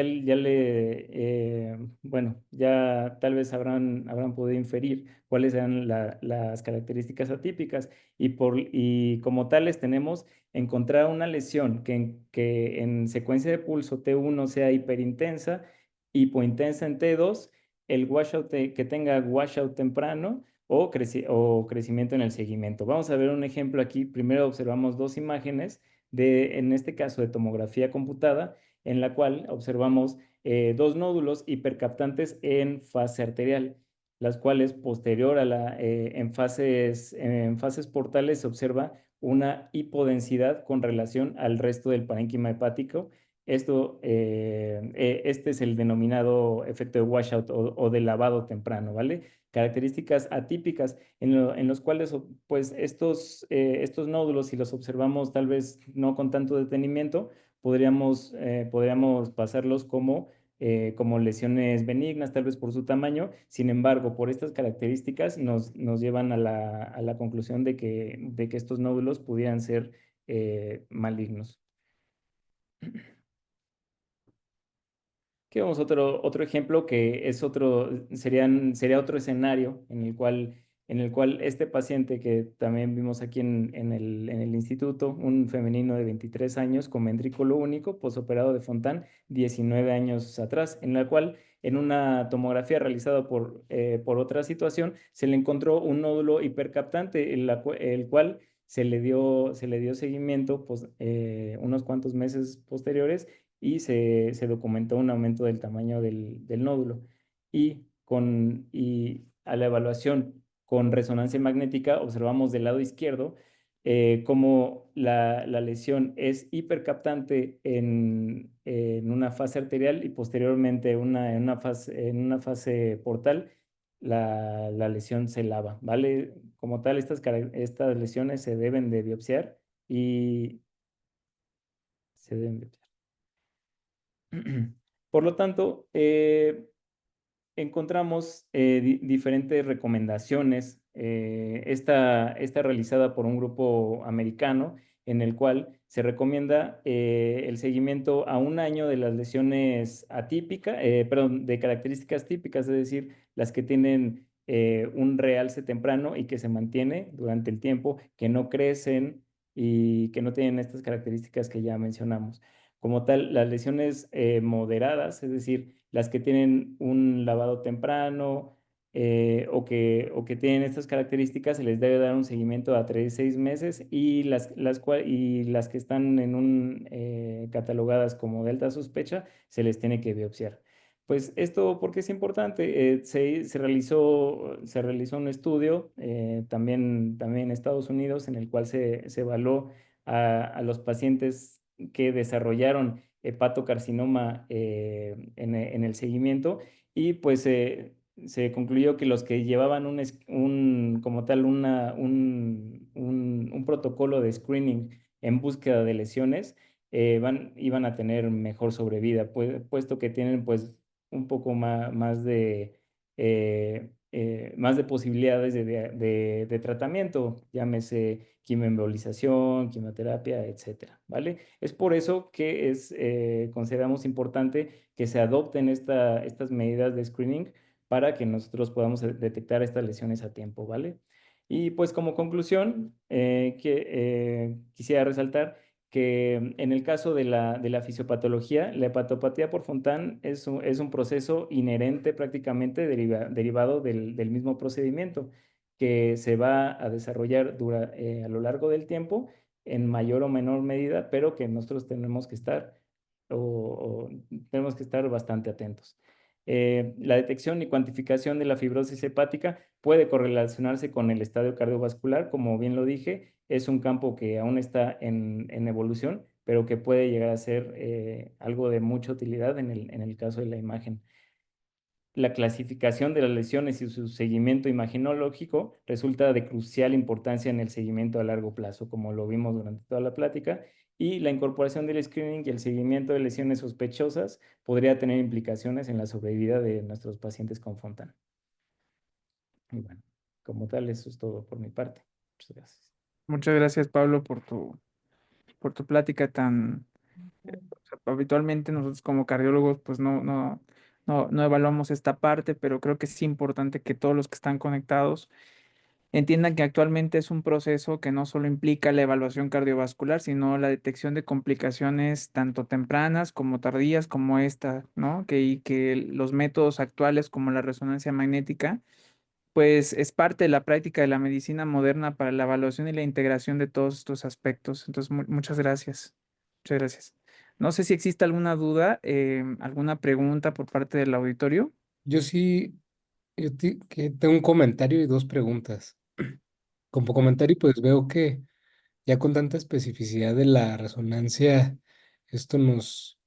bueno, ya tal vez habrán podido inferir cuáles eran las características atípicas y como tales tenemos encontrar una lesión que en secuencia de pulso T1 sea hiperintensa, hipointensa en T2, el washout que tenga washout temprano o crecimiento en el seguimiento. Vamos a ver un ejemplo aquí. Primero observamos dos imágenes en este caso de tomografía computada, en la cual observamos dos nódulos hipercaptantes en fase arterial, las cuales posterior en fases portales se observa una hipodensidad con relación al resto del parénquima hepático. Este es el denominado efecto de washout o de lavado temprano, ¿vale? Características atípicas en los cuales pues estos nódulos, si los observamos tal vez no con tanto detenimiento, podríamos pasarlos como lesiones benignas, tal vez por su tamaño. Sin embargo, por estas características nos llevan a la conclusión de que estos nódulos pudieran ser malignos. Aquí vemos otro ejemplo que es sería otro escenario en el cual este paciente que también vimos aquí en el instituto, un femenino de 23 años con ventrículo único, posoperado de Fontan 19 años atrás, en la cual en una tomografía realizada por otra situación se le encontró un nódulo hipercaptante, el cual se le dio seguimiento unos cuantos meses posteriores y se documentó un aumento del tamaño del nódulo. Y a la evaluación con resonancia magnética observamos del lado izquierdo cómo la lesión es hipercaptante en una fase arterial y posteriormente en una fase portal la lesión se lava, ¿vale? Como tal, estas lesiones se deben de biopsiar y se deben biopsiar. Por lo tanto, encontramos diferentes recomendaciones. Esta realizada por un grupo americano en el cual se recomienda el seguimiento a un año de las lesiones atípicas, perdón, de características típicas, es decir, las que tienen un realce temprano y que se mantiene durante el tiempo, que no crecen y que no tienen estas características que ya mencionamos. Como tal, las lesiones moderadas, es decir, las que tienen un lavado temprano o que tienen estas características, se les debe dar un seguimiento a 3 6 meses y las que están catalogadas como de alta sospecha, se les tiene que biopsiar. Pues esto, ¿por qué es importante? Se realizó un estudio también en Estados Unidos en el cual se evaluó a los pacientes que desarrollaron hepatocarcinoma en el seguimiento y pues se concluyó que los que llevaban como tal un protocolo de screening en búsqueda de lesiones iban a tener mejor sobrevida, puesto que tienen pues un poco más de posibilidades de tratamiento, llámese quimioembolización, quimioterapia, etcétera, ¿vale? Es por eso que consideramos importante que se adopten estas medidas de screening para que nosotros podamos detectar estas lesiones a tiempo, ¿vale? Y pues como conclusión, quisiera resaltar que en el caso de la fisiopatología, la hepatopatía por Fontan es un proceso inherente prácticamente derivado del mismo procedimiento que se va a desarrollar a lo largo del tiempo en mayor o menor medida, pero que nosotros tenemos que estar tenemos que estar bastante atentos. La detección y cuantificación de la fibrosis hepática puede correlacionarse con el estadio cardiovascular, como bien lo dije, es un campo que aún está en evolución, pero que puede llegar a ser algo de mucha utilidad en el caso de la imagen. La clasificación de las lesiones y su seguimiento imagenológico resulta de crucial importancia en el seguimiento a largo plazo, como lo vimos durante toda la plática, y la incorporación del screening y el seguimiento de lesiones sospechosas podría tener implicaciones en la sobrevida de nuestros pacientes con Fontan. Y bueno, como tal, eso es todo por mi parte. Muchas gracias. Muchas gracias, Pablo, por tu plática tan... o sea, habitualmente nosotros como cardiólogos pues no evaluamos esta parte, pero creo que es importante que todos los que están conectados entiendan que actualmente es un proceso que no solo implica la evaluación cardiovascular, sino la detección de complicaciones tanto tempranas como tardías como esta, ¿no? Y que los métodos actuales como la resonancia magnética, pues es parte de la práctica de la medicina moderna para la evaluación y la integración de todos estos aspectos. Entonces, muchas gracias. Muchas gracias. No sé si existe alguna duda, alguna pregunta por parte del auditorio. Yo sí, que tengo un comentario y dos preguntas. Como comentario, pues veo que ya con tanta especificidad de la resonancia, esto nos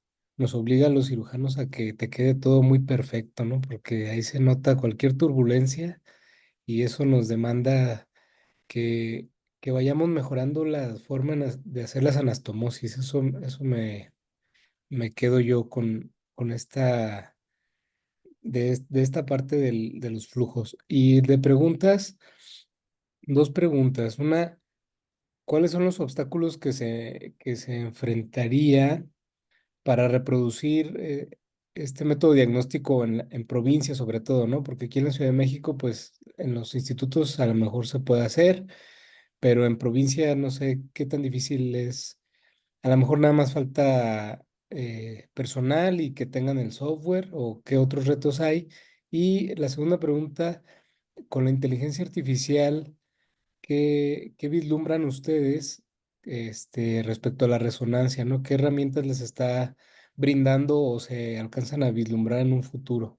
obliga a los cirujanos a que te quede todo muy perfecto, ¿no? Porque ahí se nota cualquier turbulencia y eso nos demanda que, que vayamos mejorando la forma de hacer las anastomosis. Eso me quedo yo con esta, de esta parte de los flujos. Y de preguntas, dos preguntas. Una, ¿cuáles son los obstáculos que se enfrentaría para reproducir este método diagnóstico en provincia sobre todo, ¿no? Porque aquí en la Ciudad de México, pues en los institutos a lo mejor se puede hacer, pero en provincia no sé qué tan difícil es. A lo mejor nada más falta personal y que tengan el software o qué otros retos hay. Y la segunda pregunta, con la inteligencia artificial, ¿qué vislumbran ustedes respecto a la resonancia, ¿no? ¿Qué herramientas les está brindando o se alcanzan a vislumbrar en un futuro?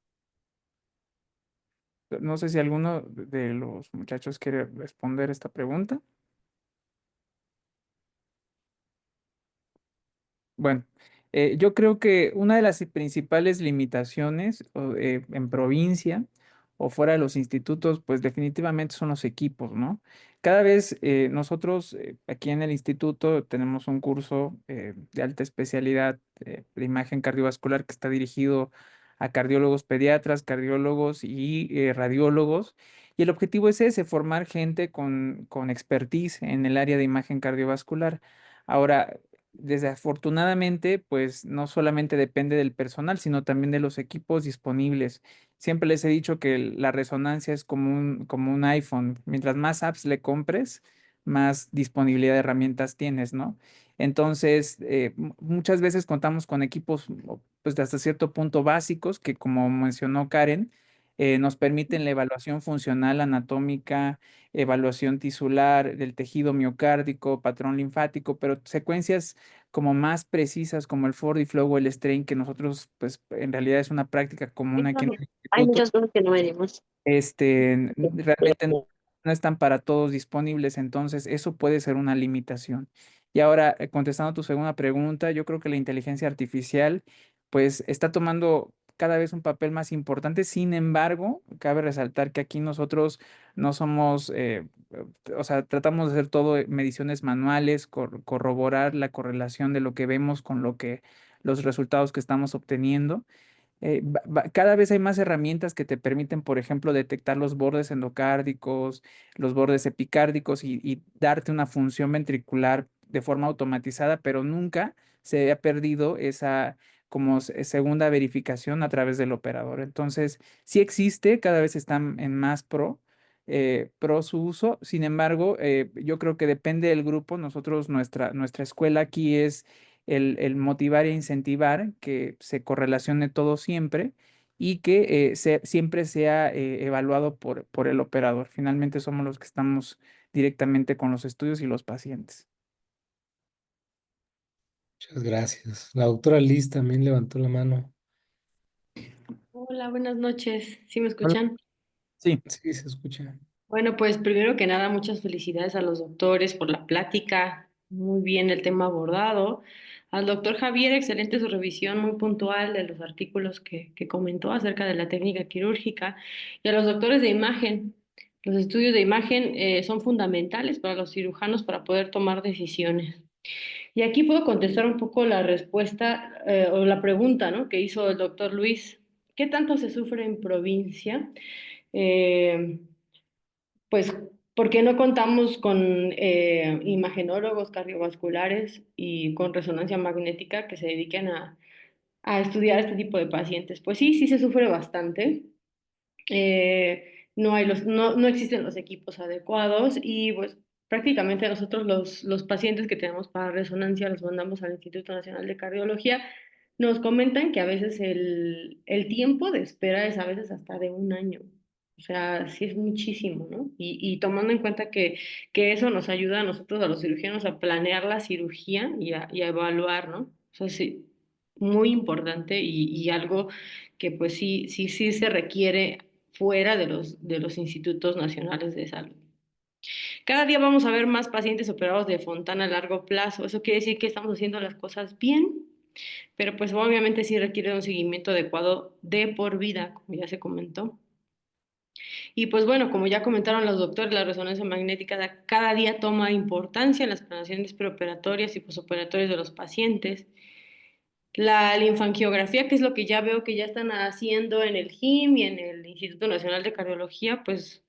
No sé si alguno de los muchachos quiere responder esta pregunta. Bueno, yo creo que una de las principales limitaciones en provincia o fuera de los institutos, pues definitivamente son los equipos, ¿no? Cada vez nosotros aquí en el instituto tenemos un curso de alta especialidad de imagen cardiovascular que está dirigido a cardiólogos pediatras, cardiólogos y radiólogos. Y el objetivo es ese, formar gente con expertise en el área de imagen cardiovascular. Ahora, desafortunadamente, pues no solamente depende del personal, sino también de los equipos disponibles. Siempre les he dicho que la resonancia es como un iPhone. Mientras más apps le compres, más disponibilidad de herramientas tienes, ¿no? Entonces, muchas veces contamos con equipos, pues de hasta cierto punto básicos, que como mencionó Karen, nos permiten la evaluación funcional anatómica, evaluación tisular del tejido miocárdico, patrón linfático, pero secuencias como más precisas como el FordiFlow o el Strain, que nosotros, pues en realidad es una práctica común aquí en el Hay instituto, muchas cosas que no medimos. realmente no están para todos disponibles, entonces eso puede ser una limitación. Y ahora, contestando a tu segunda pregunta, yo creo que la inteligencia artificial, pues está tomando cada vez un papel más importante. Sin embargo, cabe resaltar que aquí nosotros no somos, o sea, tratamos de hacer todo mediciones manuales, corroborar la correlación de lo que vemos con lo que los resultados que estamos obteniendo. Cada vez hay más herramientas que te permiten, por ejemplo, detectar los bordes endocárdicos, los bordes epicárdicos y darte una función ventricular de forma automatizada, pero nunca se ha perdido esa como segunda verificación a través del operador. Entonces, sí existe, cada vez están en más pro su uso. Sin embargo, yo creo que depende del grupo. Nosotros, nuestra escuela aquí es el motivar e incentivar que se correlacione todo siempre y que siempre sea evaluado por el operador. Finalmente somos los que estamos directamente con los estudios y los pacientes. Muchas gracias. La doctora Liz también levantó la mano. Hola, buenas noches. ¿Sí me Hola. escuchan? Sí, Sí, se escucha. Bueno, pues primero que nada, muchas felicidades a los doctores por la plática. Muy bien el tema abordado. Al doctor Javier, excelente su revisión, muy puntual de los artículos que comentó acerca de la técnica quirúrgica. Y a los doctores de imagen. Los estudios de imagen son fundamentales para los cirujanos para poder tomar decisiones. Y aquí puedo contestar un poco la respuesta o la pregunta, ¿no?, que hizo el doctor Luis. ¿Qué tanto se sufre en provincia? Eh, pues porque no contamos con imagenólogos cardiovasculares y con resonancia magnética que se dediquen a estudiar este tipo de pacientes. Pues sí, sí se sufre bastante. No existen los equipos adecuados y pues prácticamente nosotros los pacientes que tenemos para resonancia los mandamos al Instituto Nacional de Cardiología. Nos comentan que a veces el tiempo de espera es a veces hasta de un año. O sea, sí es muchísimo, ¿no? Y tomando en cuenta que eso nos ayuda a nosotros, a los cirujanos, a planear la cirugía y a evaluar, ¿no? O sea, sí, muy importante y algo que pues sí se requiere fuera de los institutos nacionales de salud. Cada día vamos a ver más pacientes operados de Fontana a largo plazo. Eso quiere decir que estamos haciendo las cosas bien, pero pues obviamente sí requiere un seguimiento adecuado de por vida, como ya se comentó. Y pues bueno, como ya comentaron los doctores, la resonancia magnética cada día toma importancia en las planeaciones preoperatorias y posoperatorias de los pacientes. La linfangiografía, que es lo que ya veo que ya están haciendo en el GIM y en el Instituto Nacional de Cardiología, pues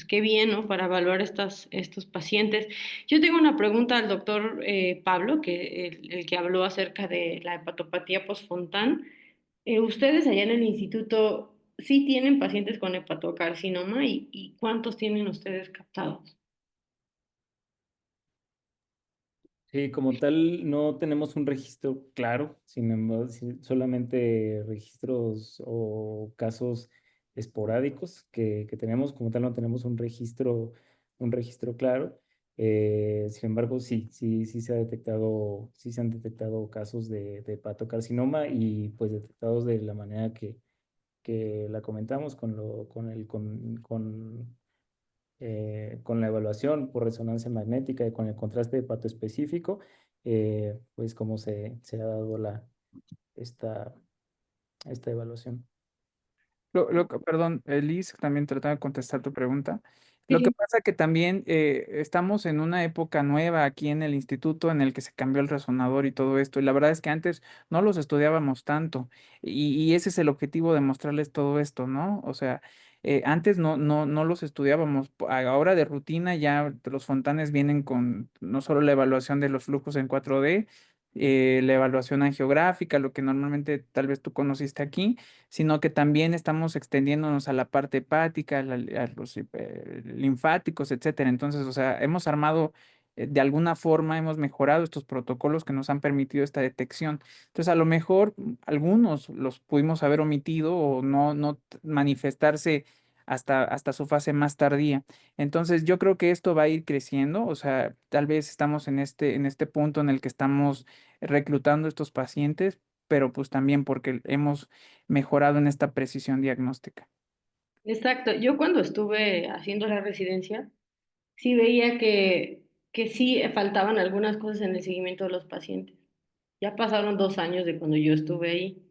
qué bien, ¿no? Para evaluar estos pacientes. Yo tengo una pregunta al doctor Pablo, que el que habló acerca de la hepatopatía post-Fontán. ¿Ustedes allá en el instituto sí tienen pacientes con hepatocarcinoma y cuántos tienen ustedes captados? Sí, como tal, no tenemos un registro claro, sin embargo, solamente registros o casos esporádicos que tenemos, como tal, no tenemos un registro claro. Sin embargo, sí sí se han detectado casos de hepatocarcinoma y pues detectados de la manera que la comentamos con la evaluación por resonancia magnética y con el contraste hepatoespecífico, pues cómo se ha dado esta, esta evaluación. Perdón, Liz, también tratando de contestar tu pregunta. Sí, Lo que sí. pasa que también estamos en una época nueva aquí en el instituto en el que se cambió el resonador y todo esto. Y la verdad es que antes no los estudiábamos tanto. Y ese es el objetivo de mostrarles todo esto, ¿no? O sea, antes no los estudiábamos. Ahora de rutina ya los Fontanes vienen con no solo la evaluación de los flujos en 4D, la evaluación angiográfica, lo que normalmente tal vez tú conociste aquí, sino que también estamos extendiéndonos a la parte hepática, a los linfáticos, etcétera. Entonces, o sea, hemos armado de alguna forma, hemos mejorado estos protocolos que nos han permitido esta detección. Entonces, a lo mejor algunos los pudimos haber omitido o no manifestarse hasta su fase más tardía. Entonces, yo creo que esto va a ir creciendo, o sea, tal vez estamos en este punto en el que estamos reclutando estos pacientes, pero pues también porque hemos mejorado en esta precisión diagnóstica. Exacto. Yo cuando estuve haciendo la residencia, sí veía que sí faltaban algunas cosas en el seguimiento de los pacientes. Ya pasaron 2 años de cuando yo estuve ahí.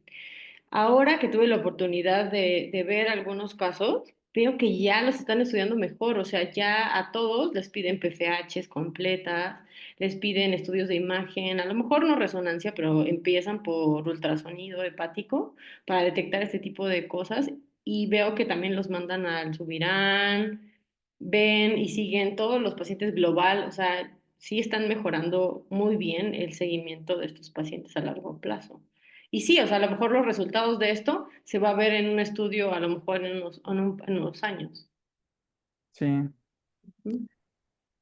Ahora que tuve la oportunidad de ver algunos casos, veo que ya los están estudiando mejor, o sea, ya a todos les piden PFHs completas, les piden estudios de imagen, a lo mejor no resonancia, pero empiezan por ultrasonido hepático para detectar este tipo de cosas y veo que también los mandan al Subirán, ven y siguen todos los pacientes global, o sea, sí están mejorando muy bien el seguimiento de estos pacientes a largo plazo. Y sí, o sea, a lo mejor los resultados de esto se va a ver en un estudio, a lo mejor en unos años. Sí, Ujú.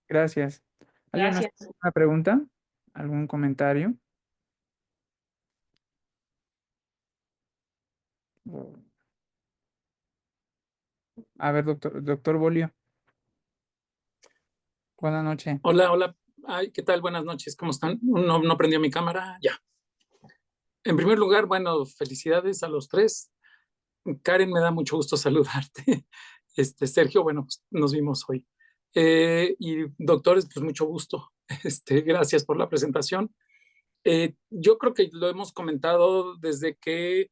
gracias. ¿Alguien más Gracias. tiene una pregunta? ¿Algún comentario? A ver, doctor Bolio, buenas noches. Hola, hola. Ay, ¿qué tal? Buenas noches. ¿Cómo están? No prendió mi cámara. Ya. En primer lugar, bueno, felicidades a los tres. Karen, me da mucho gusto saludarte. Sergio, bueno, pues nos vimos hoy. Y doctores, pues mucho gusto. Gracias por la presentación. Yo creo que lo hemos comentado desde que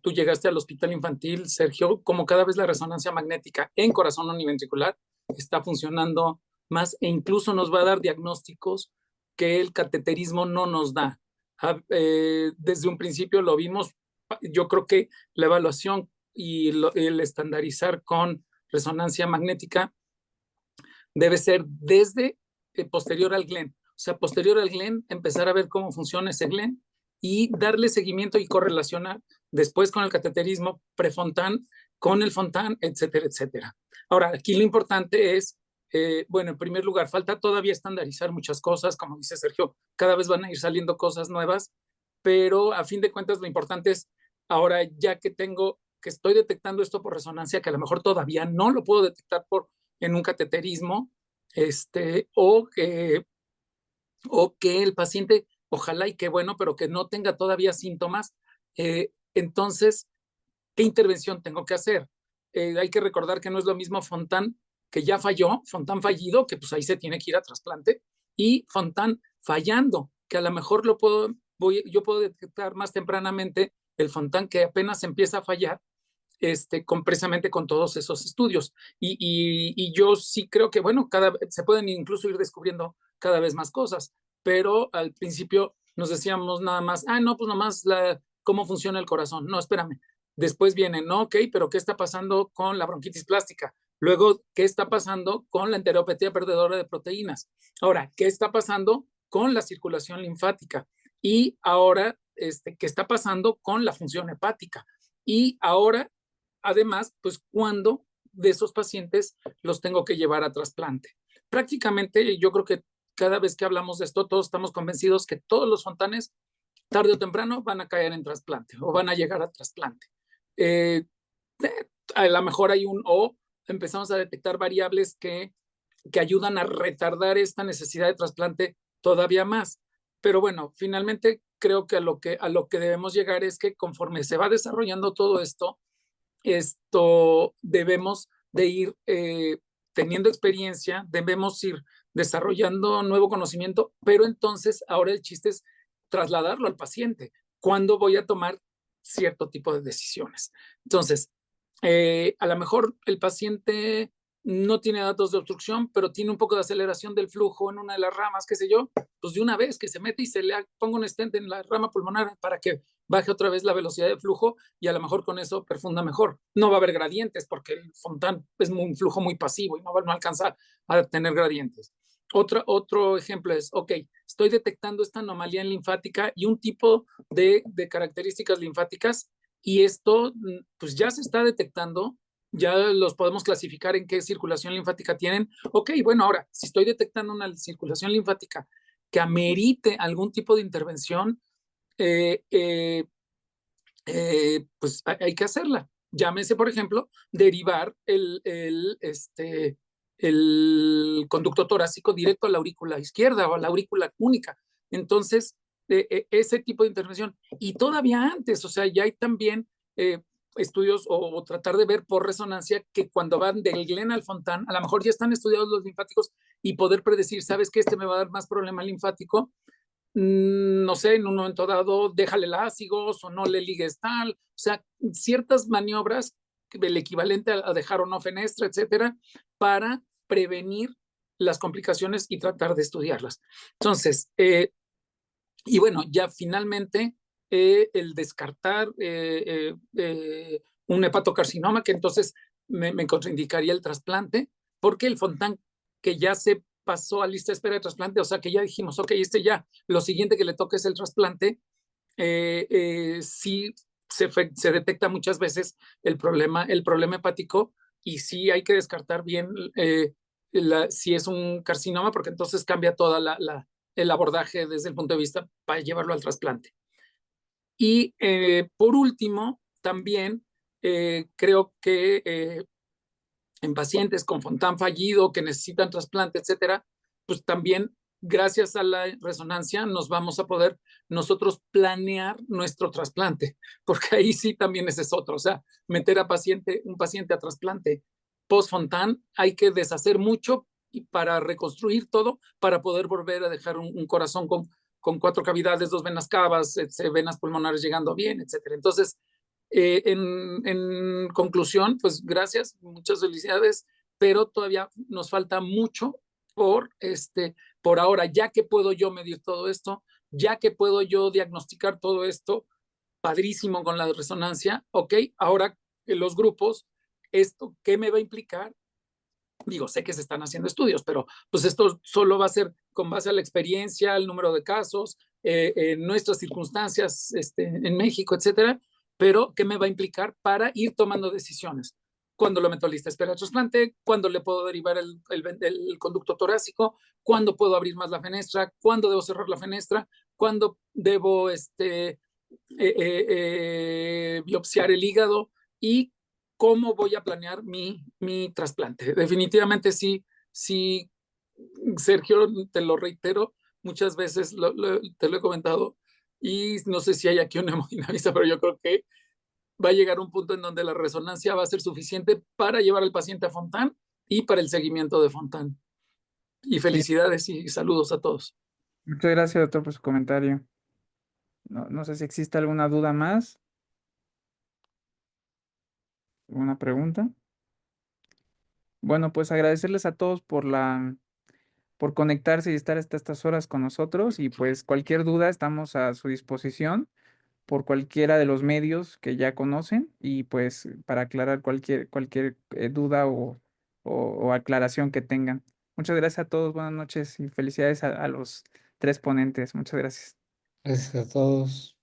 tú llegaste al hospital infantil, Sergio, como cada vez la resonancia magnética en corazón univentricular está funcionando más e incluso nos va a dar diagnósticos que el cateterismo no nos da. Desde un principio lo vimos, yo creo que la evaluación y el estandarizar con resonancia magnética debe ser desde posterior al Glenn. O sea, posterior al Glenn, empezar a ver cómo funciona ese Glenn y darle seguimiento y correlacionar después con el cateterismo pre-Fontan, con el Fontan, etcétera, etcétera. Ahora, aquí lo importante es, bueno, en primer lugar, falta todavía estandarizar muchas cosas, como dice Sergio, cada vez van a ir saliendo cosas nuevas, pero a fin de cuentas lo importante es, ahora ya que estoy detectando esto por resonancia, que a lo mejor todavía no lo puedo detectar en un cateterismo, o que el paciente, ojalá y qué bueno, pero que no tenga todavía síntomas, entonces, ¿qué intervención tengo que hacer? Hay que recordar que no es lo mismo Fontan, que ya falló, Fontan fallido, que pues ahí se tiene que ir a trasplante, y Fontan fallando, que a lo mejor yo puedo detectar más tempranamente el Fontan que apenas empieza a fallar, precisamente con todos esos estudios. Y yo sí creo que, bueno, se pueden incluso ir descubriendo cada vez más cosas, pero al principio nos decíamos nada más, no, pues nomás cómo funciona el corazón. No, espérame. Después viene, no, ok, pero ¿qué está pasando con la bronquitis plástica? Luego, ¿qué está pasando con la enteropatía perdedora de proteínas? Ahora, ¿qué está pasando con la circulación linfática? Y ahora, ¿qué está pasando con la función hepática? Y ahora, además, pues, ¿cuándo de esos pacientes los tengo que llevar a trasplante? Prácticamente, yo creo que cada vez que hablamos de esto, todos estamos convencidos que todos los Fontanes, tarde o temprano, van a caer en trasplante o van a llegar a trasplante. A lo mejor empezamos a detectar variables que ayudan a retardar esta necesidad de trasplante todavía más. Pero bueno, finalmente creo que a lo que debemos llegar es que conforme se va desarrollando todo esto debemos de ir teniendo experiencia, debemos ir desarrollando nuevo conocimiento, pero entonces ahora el chiste es trasladarlo al paciente. ¿Cuándo voy a tomar cierto tipo de decisiones? Entonces, a lo mejor el paciente no tiene datos de obstrucción, pero tiene un poco de aceleración del flujo en una de las ramas, qué sé yo, pues de una vez que se mete y se le ponga un stent en la rama pulmonar para que baje otra vez la velocidad de flujo y a lo mejor con eso perfunda mejor. No va a haber gradientes porque el Fontan es un flujo muy pasivo y no alcanza a tener gradientes. Otro ejemplo es, ok, estoy detectando esta anomalía linfática y un tipo de características linfáticas y esto pues ya se está detectando, ya los podemos clasificar en qué circulación linfática tienen. Ok, bueno, ahora, si estoy detectando una circulación linfática que amerite algún tipo de intervención, pues hay que hacerla. Llámese, por ejemplo, derivar el conducto torácico directo a la aurícula izquierda o a la aurícula única. Entonces, ese tipo de intervención. Y todavía antes, o sea, ya hay también estudios o tratar de ver por resonancia que cuando van del Glenn al Fontan, a lo mejor ya están estudiados los linfáticos y poder predecir, ¿sabes qué? Me va a dar más problema linfático. No sé, en un momento dado, déjale lásigos o no le ligues tal. O sea, ciertas maniobras, el equivalente a dejar o no fenestra, etcétera, para prevenir las complicaciones y tratar de estudiarlas. Entonces, y bueno, ya finalmente el descartar un hepatocarcinoma, que entonces me contraindicaría el trasplante, porque el Fontan que ya se pasó a lista de espera de trasplante, o sea que ya dijimos, ok, ya, lo siguiente que le toca es el trasplante, sí se detecta muchas veces el problema hepático y sí hay que descartar bien si es un carcinoma, porque entonces cambia toda el abordaje desde el punto de vista para llevarlo al trasplante. Y por último, también creo que en pacientes con Fontan fallido que necesitan trasplante, etcétera, pues también gracias a la resonancia nos vamos a poder nosotros planear nuestro trasplante, porque ahí sí también ese es otro, o sea, meter a un paciente a trasplante post-Fontan, hay que deshacer mucho y para reconstruir todo, para poder volver a dejar un corazón con 4 cavidades, 2 venas cavas, venas pulmonares llegando bien, etcétera. Entonces, en conclusión, pues gracias, muchas felicidades, pero todavía nos falta mucho por ahora, ya que puedo yo medir todo esto, ya que puedo yo diagnosticar todo esto, padrísimo con la resonancia, ok, ahora los grupos, ¿esto qué me va a implicar? Digo, sé que se están haciendo estudios, pero pues esto solo va a ser con base a la experiencia, el número de casos, nuestras circunstancias en México, etcétera, pero ¿qué me va a implicar para ir tomando decisiones? ¿Cuándo lo meto a lista de espera de trasplante? ¿Cuándo le puedo derivar el conducto torácico? ¿Cuándo puedo abrir más la fenestra? ¿Cuándo debo cerrar la fenestra? ¿Cuándo debo biopsiar el hígado? Y cómo voy a planear mi trasplante. Definitivamente sí, Sergio, te lo reitero, muchas veces te lo he comentado y no sé si hay aquí una hemodinamista, pero yo creo que va a llegar un punto en donde la resonancia va a ser suficiente para llevar al paciente a Fontán y para el seguimiento de Fontán. Y felicidades y saludos a todos. Muchas gracias, doctor, por su comentario. No sé si existe alguna duda más. ¿Alguna pregunta? Bueno, pues agradecerles a todos por conectarse y estar hasta estas horas con nosotros y pues cualquier duda estamos a su disposición por cualquiera de los medios que ya conocen y pues para aclarar cualquier duda o aclaración que tengan. Muchas gracias a todos, buenas noches y felicidades a los tres ponentes. Muchas gracias. Gracias a todos.